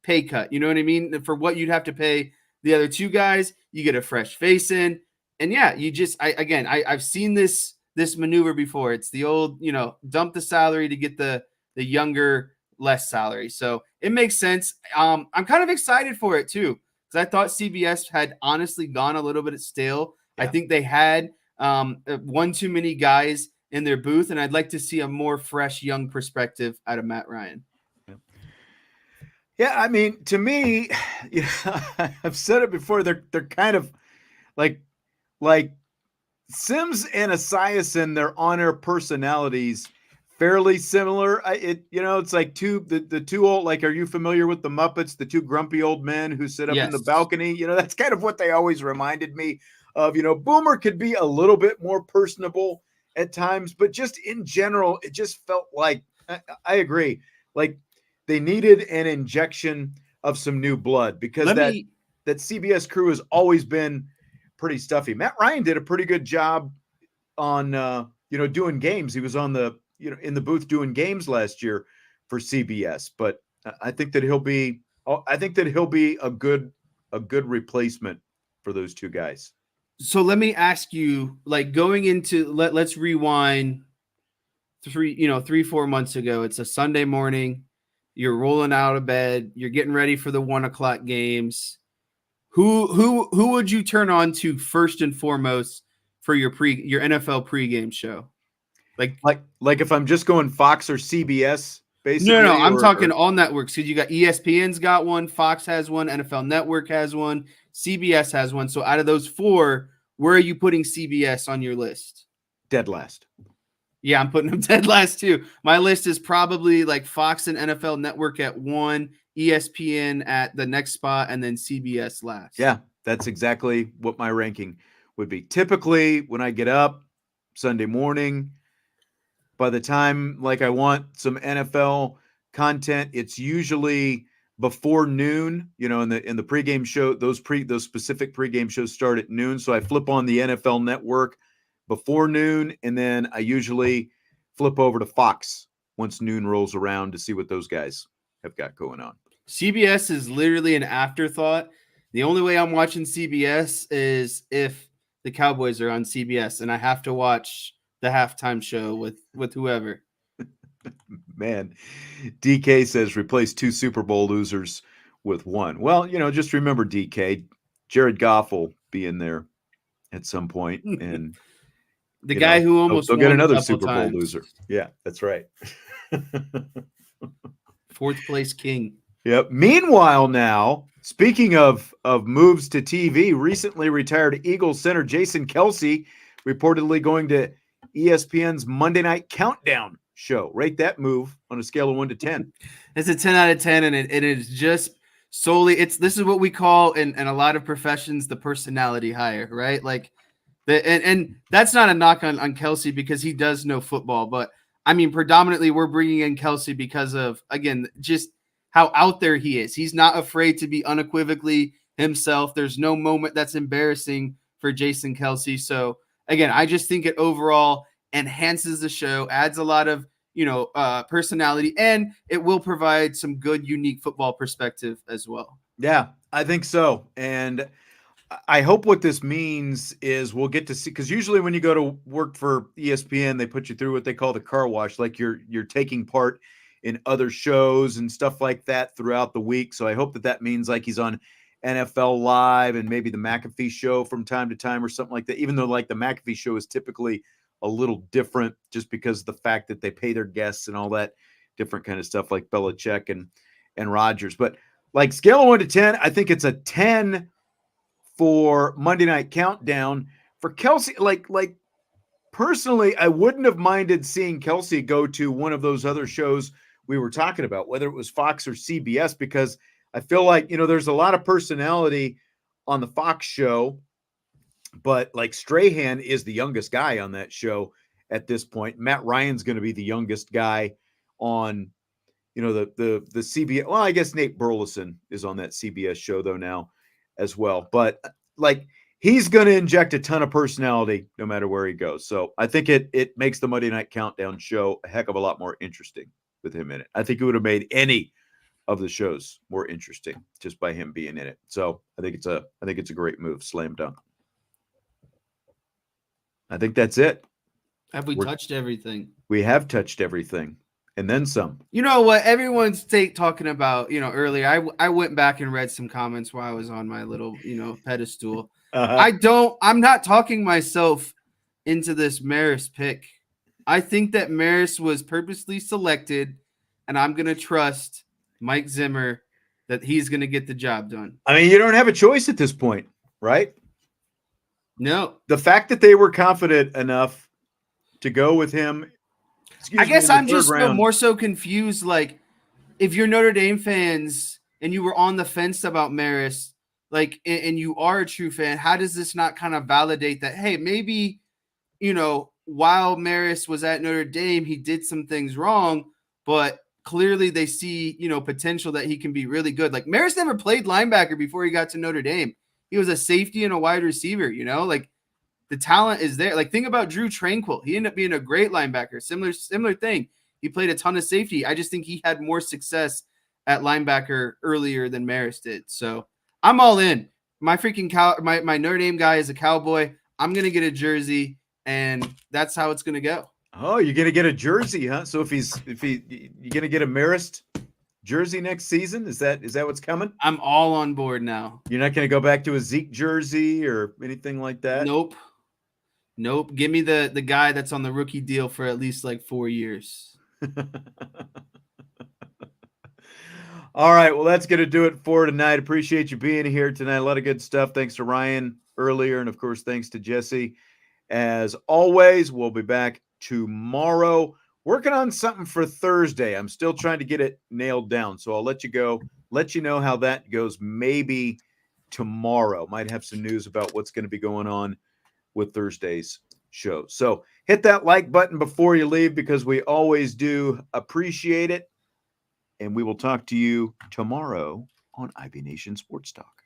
pay cut. You know what I mean? For what you'd have to pay the other two guys, you get a fresh face in. And yeah, you just, I've seen this maneuver before. It's the old, dump the salary to get the younger, less salary. So it makes sense. I'm kind of excited for it too, because I thought CBS had honestly gone a little bit stale. Yeah. I think they had one too many guys in their booth, and I'd like to see a more fresh, young perspective out of Matt Ryan. Yeah, I mean, to me, I've said it before. They're kind of like Simms and Esiason. Their on-air personalities fairly similar. It's like the two old. Like, are you familiar with the Muppets? The two grumpy old men who sit up in the balcony. That's kind of what they always reminded me of. Boomer could be a little bit more personable at times, but just in general, it just felt like I agree. Like, they needed an injection of some new blood, because that CBS crew has always been pretty stuffy. Matt Ryan did a pretty good job on, doing games. He was on the, in the booth doing games last year for CBS, but I think that he'll be a good replacement for those two guys. So let me ask you, like, going into, let's rewind 3-4 months ago. It's a Sunday morning. You're rolling out of bed. You're getting ready for the 1:00 games. Who would you turn on to first and foremost for your NFL pregame show? Like if I'm just going Fox or CBS, basically. No, I'm talking all networks. Because you got ESPN's got one, Fox has one, NFL Network has one, CBS has one. So out of those 4, where are you putting CBS on your list? Dead last. Yeah, I'm putting them dead last too. My list is probably like Fox and NFL Network at 1, ESPN at the next spot, and then CBS last. Yeah, that's exactly what my ranking would be. Typically, when I get up Sunday morning, by the time like I want some NFL content, it's usually before noon. In the pregame show, those specific pregame shows start at noon. So I flip on the NFL Network before noon, and then I usually flip over to Fox once noon rolls around to see what those guys have got going on. CBS is literally an afterthought. The only way I'm watching CBS is if the Cowboys are on CBS and I have to watch the halftime show with whoever. Man, DK says replace 2 Super Bowl losers with 1. Well, just remember, DK, Jared Goff will be in there at some point, and the guy who almost they'll get won another a couple Super Bowl times. loser. Yeah, that's right. 4th place king. Yep. Meanwhile, now speaking of moves to TV, recently retired Eagles center Jason Kelce reportedly going to ESPN's Monday Night Countdown show. Rate that move on a scale of 1 to 10. It's a 10 out of 10, and it is just solely this is what we call in a lot of professions the personality hire, right? Like and that's not a knock on Kelce because he does know football, but I mean predominantly we're bringing in Kelce because of, again, just how out there he is. He's not afraid to be unequivocally himself. There's no moment that's embarrassing for Jason Kelce. So again, I just think it overall enhances the show, adds a lot of personality, and it will provide some good, unique football perspective as well. Yeah, I think so. And I hope what this means is we'll get to see, because usually when you go to work for ESPN, they put you through what they call the car wash, like you're taking part in other shows and stuff like that throughout the week. So I hope that means like he's on NFL Live and maybe the McAfee show from time to time or something like that, even though like the McAfee show is typically a little different just because of the fact that they pay their guests and all that different kind of stuff like Belichick and Rodgers. But like scale of 1 to 10, I think it's a 10 for Monday Night Countdown. For Kelce, like personally, I wouldn't have minded seeing Kelce go to one of those other shows we were talking about, whether it was Fox or CBS, because I feel like, there's a lot of personality on the Fox show, but like Strahan is the youngest guy on that show at this point. Matt Ryan's going to be the youngest guy on, the CBS. Well, I guess Nate Burleson is on that CBS show though now as well, but like he's going to inject a ton of personality no matter where he goes. So I think it makes the Monday Night Countdown show a heck of a lot more interesting with him in it. I think it would have made any of the shows more interesting just by him being in it. So I think it's a great move. Slam dunk. I think that's it. Have we touched everything? We have touched everything. And then some. You know what? Everyone's talking about, earlier. I went back and read some comments while I was on my little, pedestal. I'm not talking myself into this Maris pick. I think that Maris was purposely selected, and I'm going to trust Mike Zimmer that he's going to get the job done. I mean, you don't have a choice at this point, right? No. The fact that they were confident enough to go with him. I guess I'm just more so confused. Like, if you're Notre Dame fans and you were on the fence about Maris, like, and you are a true fan, how does this not kind of validate that, hey, maybe, while Maris was at Notre Dame, he did some things wrong, but clearly they see, potential that he can be really good. Like, Maris never played linebacker before he got to Notre Dame. He was a safety and a wide receiver, like the talent is there. Like, think about Drew Tranquil. He ended up being a great linebacker. Similar thing. He played a ton of safety. I just think he had more success at linebacker earlier than Maris did. So I'm all in. My freaking my Notre Dame guy is a Cowboy. I'm going to get a jersey, and that's how it's going to go. Oh, you're going to get a jersey, huh? So you're going to get a Marist jersey next season? Is that what's coming? I'm all on board now. You're not going to go back to a Zeke jersey or anything like that? Nope. Nope. Give me the guy that's on the rookie deal for at least like 4 years. All right. Well, that's going to do it for tonight. Appreciate you being here tonight. A lot of good stuff. Thanks to Ryan earlier. And of course, thanks to Jesse. As always, we'll be back tomorrow working on something for Thursday. I'm still trying to get it nailed down. So I'll let you go, let you know how that goes. Maybe tomorrow. Might have some news about what's going to be going on with Thursday's show. So hit that like button before you leave because we always do appreciate it. And we will talk to you tomorrow on IB Nation Sports Talk.